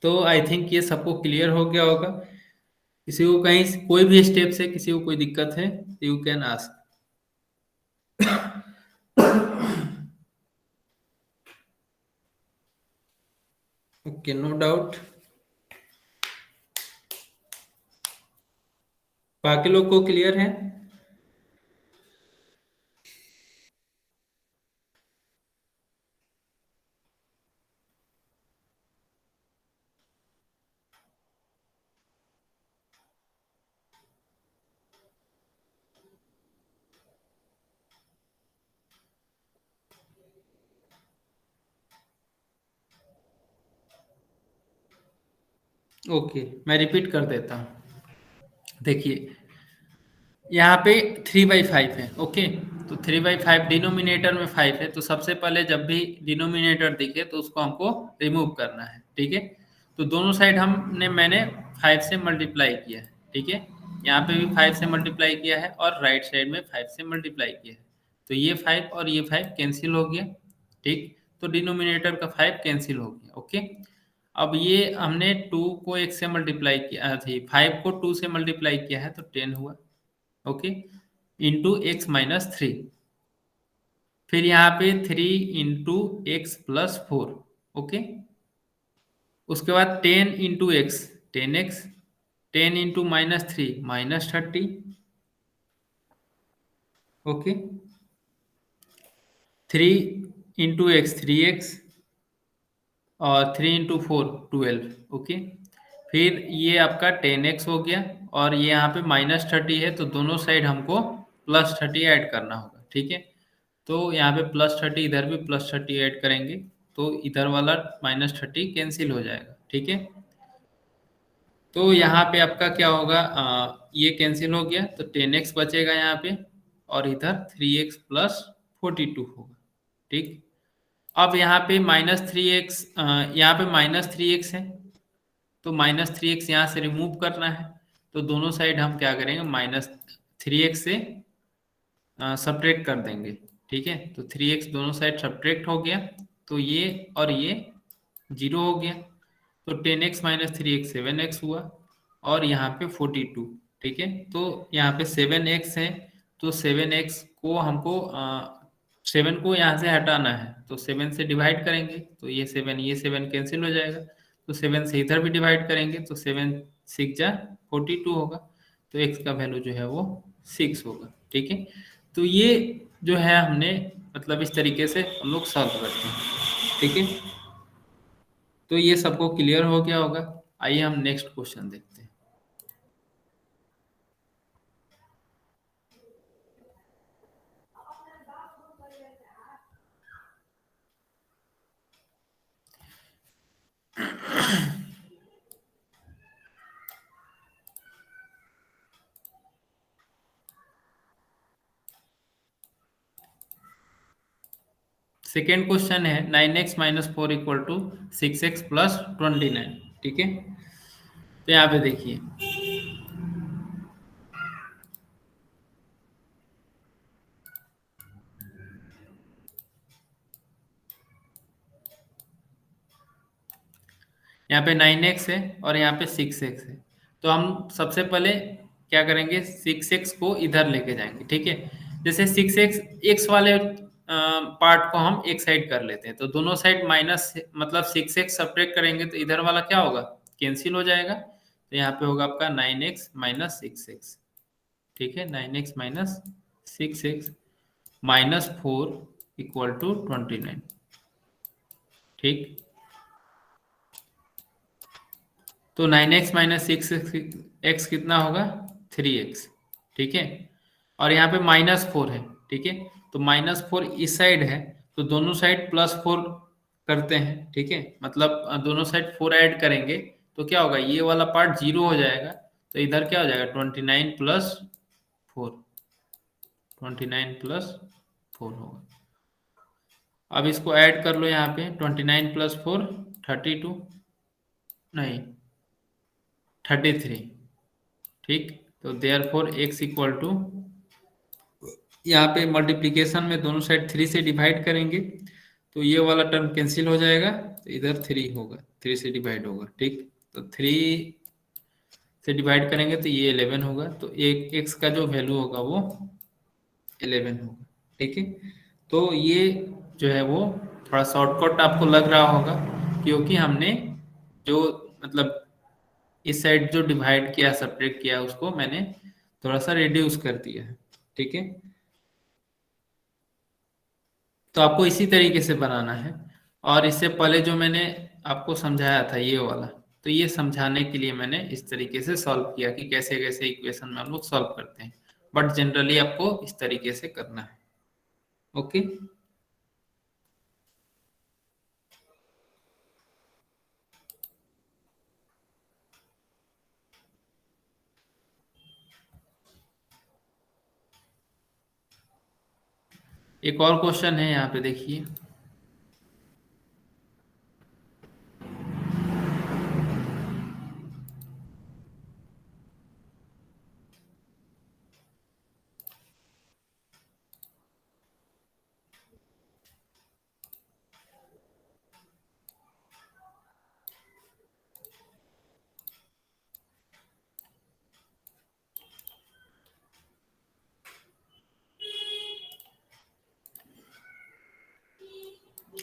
तो आई थिंक ये सबको क्लियर हो गया होगा। किसी को कहीं कोई भी स्टेप से किसी को कोई दिक्कत है, you can ask. Okay, no doubt. बाकी लोग को क्लियर है? ओके, मैं रिपीट कर देता हूँ। देखिए, यहाँ पे 3/5 है। ओके, तो 3/5 डिनोमिनेटर में 5 है, तो सबसे पहले जब भी डिनोमिनेटर दिखे तो उसको हमको रिमूव करना है। ठीक है, तो दोनों साइड मैंने 5 से मल्टीप्लाई किया है। ठीक है, यहाँ पे भी 5 से मल्टीप्लाई किया है और राइट साइड में 5 से मल्टीप्लाई किया है। तो ये 5 और ये 5 कैंसिल हो गया। ठीक, तो डिनोमिनेटर का 5 कैंसिल हो गया। ओके, अब ये हमने 2 को 1 से मल्टीप्लाई किया थी, 5 को 2 से मल्टीप्लाई किया है तो 10 हुआ। Okay, into x minus three. फिर यहाँ पे 3 इंटू एक्स प्लस 4। ओके, उसके बाद 10 into x, 10x, 10 into -3 -30। Okay, 3 into x 3x, और 3 इंटू 4 12। ओके, फिर ये आपका 10x हो गया, और ये यहाँ पे -30 है, तो दोनों साइड हमको +30 ऐड करना होगा। ठीक है, तो यहाँ पे +30, इधर भी +30 ऐड करेंगे, तो इधर वाला -30 कैंसिल हो जाएगा। ठीक है, तो यहाँ पे आपका क्या होगा, ये कैंसिल हो गया, तो 10x बचेगा यहाँ पे, और इधर 3x प्लस 42 होगा। ठीक, अब यहाँ पे -3x, यहाँ पे -3x है, तो -3x यहाँ से रिमूव करना है, तो दोनों साइड हम क्या करेंगे, -3x से सब्ट्रैक्ट कर देंगे। ठीक है, तो 3x दोनों साइड सब्ट्रैक्ट हो गया, तो ये और ये 0 हो गया, तो 10x माइनस 3x 7x हुआ, और यहाँ पे 42। ठीक है, तो यहाँ पे 7x है, तो 7x को हमको 7 को यहाँ से हटाना है, तो 7 से डिवाइड करेंगे, तो ये 7 कैंसिल हो जाएगा, तो 7 से इधर भी डिवाइड करेंगे, तो 7 6 जा 42 होगा, तो x का वैल्यू जो है वो 6 होगा। ठीक है, तो ये जो है हमने मतलब इस तरीके से हम लोग सॉल्व करते हैं। ठीक है, तो ये सबको क्लियर हो गया होगा। आइए हम नेक्स्ट क्वेश्चन देखते हैं। सेकेंड क्वेश्चन है 9x minus 4 equal to 6x plus 29। ठीक है, तो यहाँ पे देखिए, यहाँ पे 9x है और यहाँ पे 6x है, तो हम सबसे पहले क्या करेंगे, 6x को इधर लेके जाएंगे। ठीक है, जैसे 6x x वाले पार्ट को हम एक साइड कर लेते हैं, तो दोनों साइड माइनस, मतलब 6x सब्ट्रैक्ट करेंगे तो इधर वाला क्या होगा, कैंसिल हो जाएगा, तो यहाँ पे होगा आपका 9x माइनस 6x। ठीक है, 9x minus 6x minus 4 equal to 29। ठीक, तो 9x माइनस 6x कितना होगा, 3x। ठीक है, और यहाँ पे -4 है। ठीक है, तो -4 इस साइड है, तो दोनों साइड +4 करते हैं। ठीक है, मतलब दोनों साइड 4 ऐड करेंगे, तो क्या होगा, ये वाला पार्ट 0 हो जाएगा, तो इधर क्या हो जाएगा, 29 प्लस 4, 29 प्लस 4 होगा। अब इसको ऐड कर लो यहाँ पे 29 प्लस 4 32 नहीं 33। ठीक, तो therefore X equal to, यहाँ पे मल्टीप्लीकेशन में दोनों साइड 3 से डिवाइड करेंगे तो ये वाला टर्म कैंसिल हो जाएगा, तो इधर 3 होगा, 3 से डिवाइड होगा। ठीक, तो 3 से डिवाइड करेंगे तो ये 11 होगा, तो एक एक्स का जो वैल्यू होगा वो 11 होगा। ठीक है, तो ये जो है वो थोड़ा शॉर्टकट आपको लग रहा होगा, क्योंकि हमने जो मतलब इस साइड जो डिवाइड किया सब्ट्रैक्ट किया उसको मैंने थोड़ा सा रिड्यूस कर दिया है। ठीक है, तो आपको इसी तरीके से बनाना है। और इससे पहले जो मैंने आपको समझाया था ये वाला, तो ये समझाने के लिए मैंने इस तरीके से सॉल्व किया कि कैसे कैसे इक्वेशन में हम लोग सॉल्व करते हैं, बट जनरली आपको इस तरीके से करना है। ओके, एक और क्वेश्चन है यहाँ पे देखिए।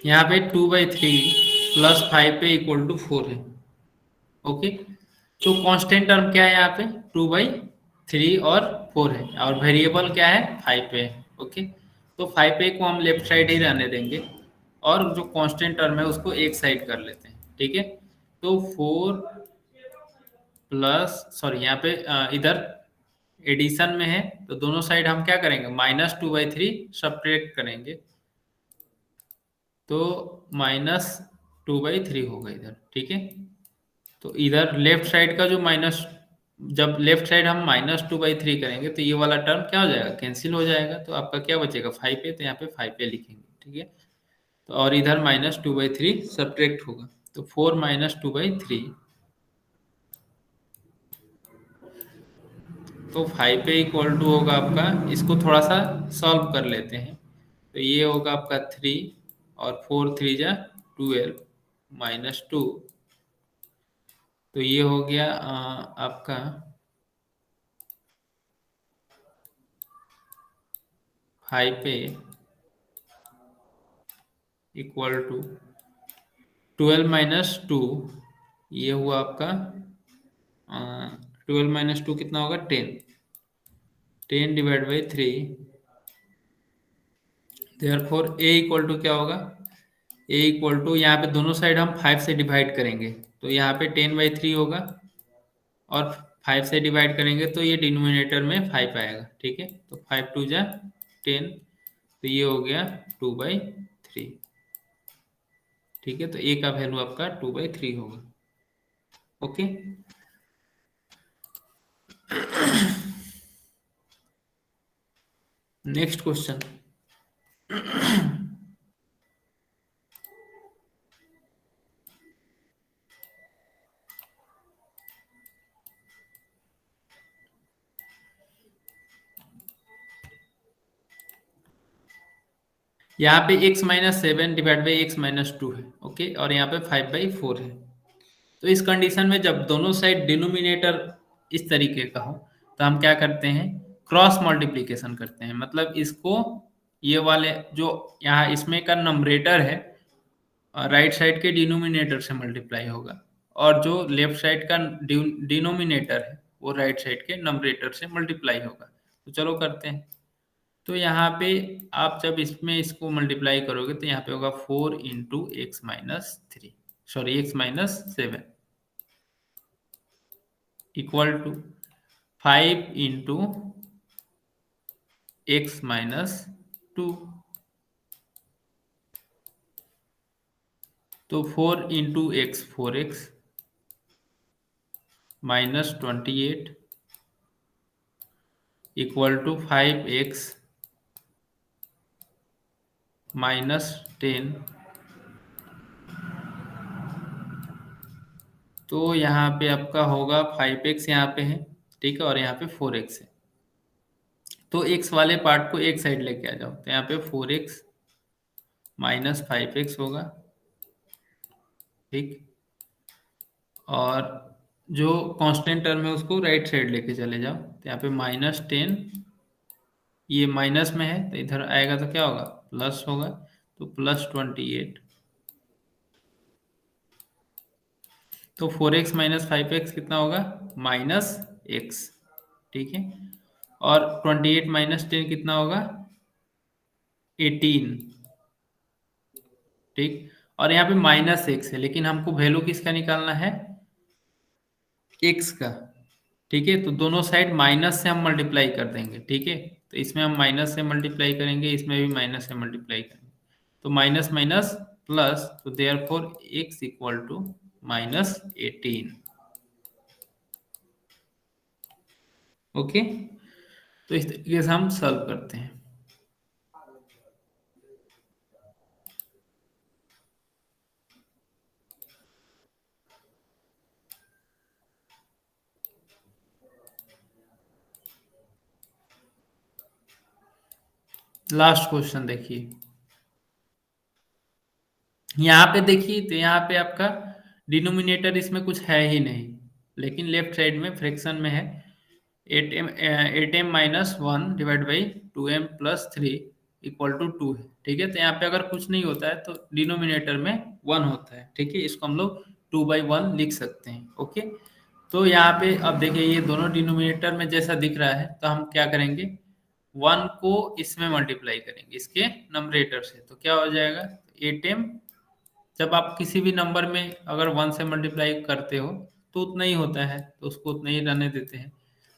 यहाँ पे 2/3 प्लस 5 पे इक्वल टू 4 है। ओके, तो कांस्टेंट टर्म क्या है यहाँ पे, 2/3 और 4 है, और वेरिएबल क्या है, 5 पे है। ओके, तो 5 पे को हम लेफ्ट साइड ही रहने देंगे, और जो कांस्टेंट टर्म है उसको एक साइड कर लेते हैं। ठीक है, तो 4 प्लस, सॉरी यहाँ पे इधर एडिशन में है, तो दोनों साइड हम क्या करेंगे, -2/3 सब्ट्रैक्ट करेंगे, तो -2/3 होगा इधर। ठीक है, तो इधर लेफ्ट साइड का जो माइनस, जब लेफ्ट साइड हम -2/3 करेंगे तो ये वाला टर्म क्या हो जाएगा, कैंसिल हो जाएगा, तो आपका क्या बचेगा, 5 पे, तो यहाँ पे 5 पे लिखेंगे। ठीक है, तो और इधर -2/3 सब्ट्रैक्ट होगा, तो 4 -2/3, तो 5 पे इक्वल टू होगा आपका, इसको थोड़ा सा सॉल्व कर लेते हैं, तो ये होगा आपका 3, और 4 3 जा 12 -2, तो ये हो गया आपका 5 पे इक्वल टू 12 - 2, ये हुआ आपका 12 - 2 कितना होगा, 10, 10/3, देयरफॉर ए इक्वल टू क्या होगा, ए इक्वल टू, यहाँ पे दोनों साइड हम 5 से डिवाइड करेंगे, तो यहाँ पे 10/3 होगा, और 5 से डिवाइड करेंगे तो ये डिनोमिनेटर में 5 आएगा। ठीक है, तो 5 2 जा 10, तो ये हो गया 2/3। ठीक है, तो ए का वैल्यू आपका 2/3 होगा। Okay, next question. यहाँ पे x-7/x-2 है। ओके, और यहाँ पे 5/4 है। तो इस कंडीशन में जब दोनों साइड डिनोमिनेटर इस तरीके का हो, तो हम क्या करते हैं, क्रॉस मल्टीप्लीकेशन करते हैं, मतलब इसको, ये वाले जो यहाँ इसमें का नंबरेटर है, राइट साइड के डिनोमिनेटर से मल्टीप्लाई होगा, और जो लेफ्ट साइड का डिनोमिनेटर है वो राइट साइड के नंबरेटर से मल्टीप्लाई होगा। तो चलो करते हैं। तो यहाँ पे आप जब इसमें इसको मल्टीप्लाई करोगे तो यहाँ पे होगा 4 × x-3, sorry x-7 equal to 5 × x-2, तो 4 × x 4x -28 equal to 5x -10, तो यहाँ पे आपका होगा 5x यहाँ पे है, ठीक है, और यहाँ पे 4x है। तो x वाले पार्ट को एक साइड लेके आ जाओ, तो यहाँ पे 4x माइनस 5x होगा, ठीक। और जो कांस्टेंट टर्म है उसको राइट साइड लेके चले जाओ, तो यहाँ पे -10, ये माइनस में है तो इधर आएगा तो क्या होगा, प्लस होगा, तो +28। तो 4x माइनस 5x कितना होगा, -x, ठीक है। और 28 माइनस 10 कितना होगा, 18, ठीक। और यहाँ पे -x है, लेकिन हमको वैल्यू किसका निकालना है, x का, ठीक है। तो दोनों साइड माइनस से हम मल्टीप्लाई कर देंगे, ठीक है। तो इसमें हम माइनस से मल्टीप्लाई करेंगे, इसमें भी माइनस से मल्टीप्लाई करेंगे, तो माइनस माइनस प्लस, तो therefore x equal to -18। Okay, तो इस तरीके से हम सॉल्व करते हैं। लास्ट क्वेश्चन देखिए, यहाँ पे देखिए, तो यहाँ पे आपका डिनोमिनेटर इसमें कुछ है ही नहीं, लेकिन लेफ्ट साइड में फ्रैक्शन में है 8m minus 1 divide by 2m plus 3 equal to 2 है, ठीक है। तो यहाँ पे अगर कुछ नहीं होता है तो डिनोमिनेटर में 1 होता है, ठीक है। इसको हम लोग 2/1 लिख सकते हैं, ओके। तो यहाँ पे अब देखिए, ये दोनों डिनोमिनेटर में जैसा दिख रहा है, तो हम क्या करेंगे, 1 को इसमें मल्टीप्लाई करेंगे, इसके नंबरेटर से, तो क्या हो जाएगा, 8m। जब आप किसी भी नंबर में अगर 1 से मल्टीप्लाई करते हो तो उतना ही होता है, तो उसको उतना ही रहने देते हैं।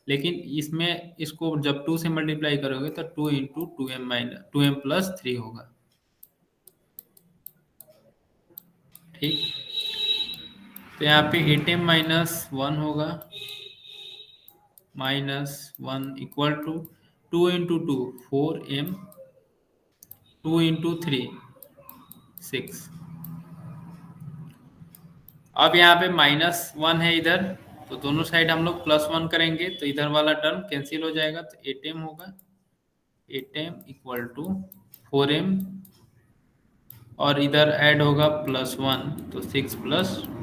लेकिन इसमें इसको जब 2 से मल्टीप्लाई करोगे तो 2 इंटू 2m प्लस 3 होगा, ठीक। तो यहाँ पे 8m माइनस 1 होगा, -1 equal to 2 into 2 4m, 2 into 3 6। अब यहाँ पे -1 है इधर, तो दोनों साइड हम लोग +1 करेंगे, तो इधर वाला टर्म कैंसिल हो जाएगा, तो 8m होगा, 8m इक्वल टू 4m, और इधर ऐड होगा +1, तो 6 +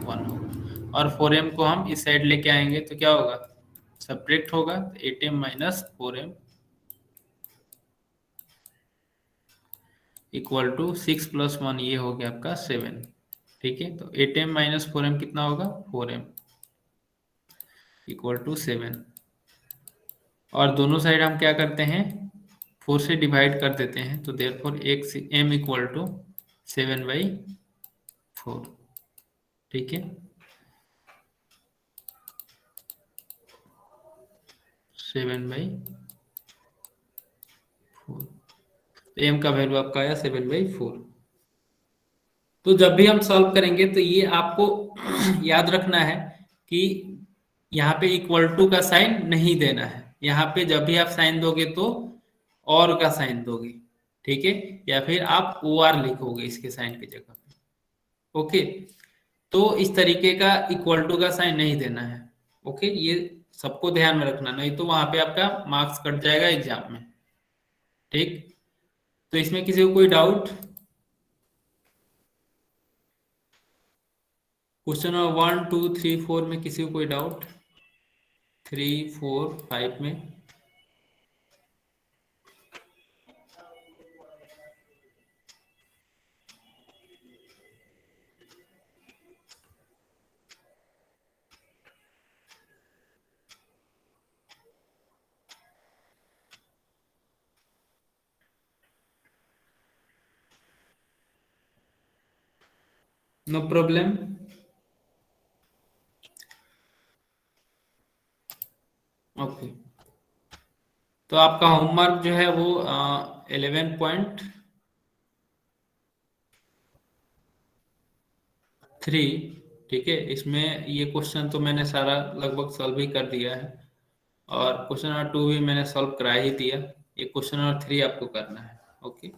1 होगा, और 4m को हम इस साइड लेके आएंगे तो क्या होगा, सब्ट्रैक्ट होगा, तो 8m minus 4m equal to 6 + 1, ये हो गया आपका 7, ठीक है। तो 8m माइनस 4m कितना होगा, 4m इक्वल टू 7। और दोनों साइड हम क्या करते हैं, 4 से डिवाइड कर देते हैं, तो therefore x m equal to 7/4, ठीक है। 7/4, m का वैल्यू आपका आया 7/4। तो जब भी हम सॉल्व करेंगे तो ये आपको याद रखना है कि यहाँ पे इक्वल टू का साइन नहीं देना है। यहाँ पे जब भी आप साइन दोगे तो और का साइन दोगे, ठीक है, या फिर आप ओ आर लिखोगे इसके साइन की जगह पे, ओके। तो इस तरीके का इक्वल टू का साइन नहीं देना है, ओके। ये सबको ध्यान में रखना, नहीं तो वहां पे आपका मार्क्स कट जाएगा एग्जाम में, ठीक। तो इसमें किसी को कोई डाउट, क्वेश्चन नंबर 1 2 3 4 में किसी को कोई डाउट, 3 4 5 में? No problem, okay. तो आपका होमवर्क जो है वो 11.3, ठीक है। इसमें ये क्वेश्चन तो मैंने सारा लगभग सॉल्व ही कर दिया है, और क्वेश्चन नंबर 2 भी मैंने सॉल्व करा ही दिया। ये क्वेश्चन नंबर 3 आपको करना है, ओके।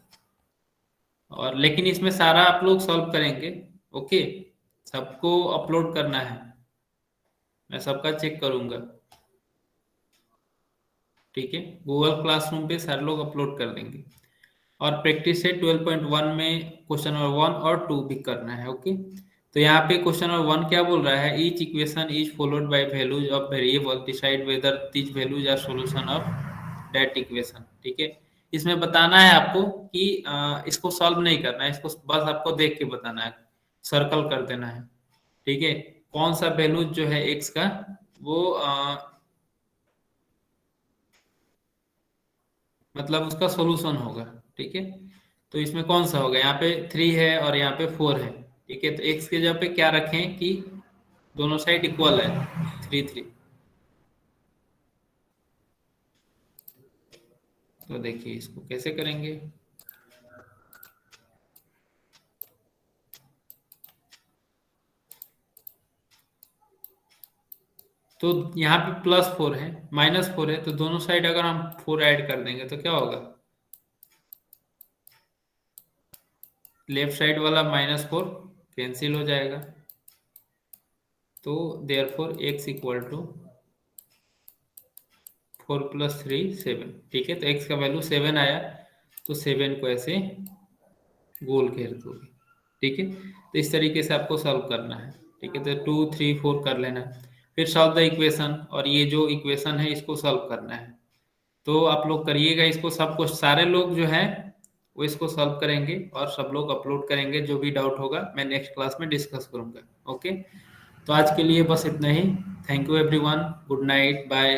और लेकिन इसमें सारा आप लोग सॉल्व करेंगे। ओके, सबको अपलोड करना है, मैं सबका चेक करूंगा। ठीक है, गूगल क्लासरूम पे सारे लोग अपलोड कर देंगे। और प्रैक्टिस है 12.1 में क्वेश्चन नंबर 1 और 2 भी करना है। ओके, तो यहाँ पे क्वेश्चन नंबर 1 क्या बोल रहा है, each equation is followed by values of variable decide whether these values are solution of that equation. ठीक है, इसमें बताना है आपको कि इसको सॉल्व नहीं करना है, इसको बस आपको देख के बताना है, सर्कल कर देना है। ठीक है, कौन सा वैल्यू जो है एक्स का वो मतलब उसका सॉल्यूशन होगा। ठीक है, तो इसमें कौन सा होगा, यहाँ पे 3 है और यहाँ पे 4 है। ठीक है, तो एक्स के जगह पे क्या रखें कि दोनों साइड इक्वल है, 3 3। तो देखिए इसको कैसे करेंगे। तो यहाँ पे +4 है, -4 है, तो दोनों साइड अगर हम 4 ऐड कर देंगे तो क्या होगा, लेफ्ट साइड वाला -4 कैंसिल हो जाएगा। तो देयरफॉर एक्स इक्वल टू 4 + 3 7। ठीक है, तो एक्स का वैल्यू 7 आया, तो 7 को ऐसे गोल घेर दोगे। ठीक है, तो इस तरीके से आपको सॉल्व करना है। ठीक है, तो 2 3 4 कर लेना, फिर सॉल्व द इक्वेशन, और ये जो इक्वेशन है इसको सॉल्व करना है। तो आप लोग करिएगा इसको, सबको सारे लोग जो हैं वो इसको सॉल्व करेंगे और सब लोग अपलोड करेंगे। जो भी डाउट होगा मैं नेक्स्ट क्लास में डिस्कस करूंगा। ओके, तो आज के लिए बस इतना ही। Thank you everyone, good night, bye.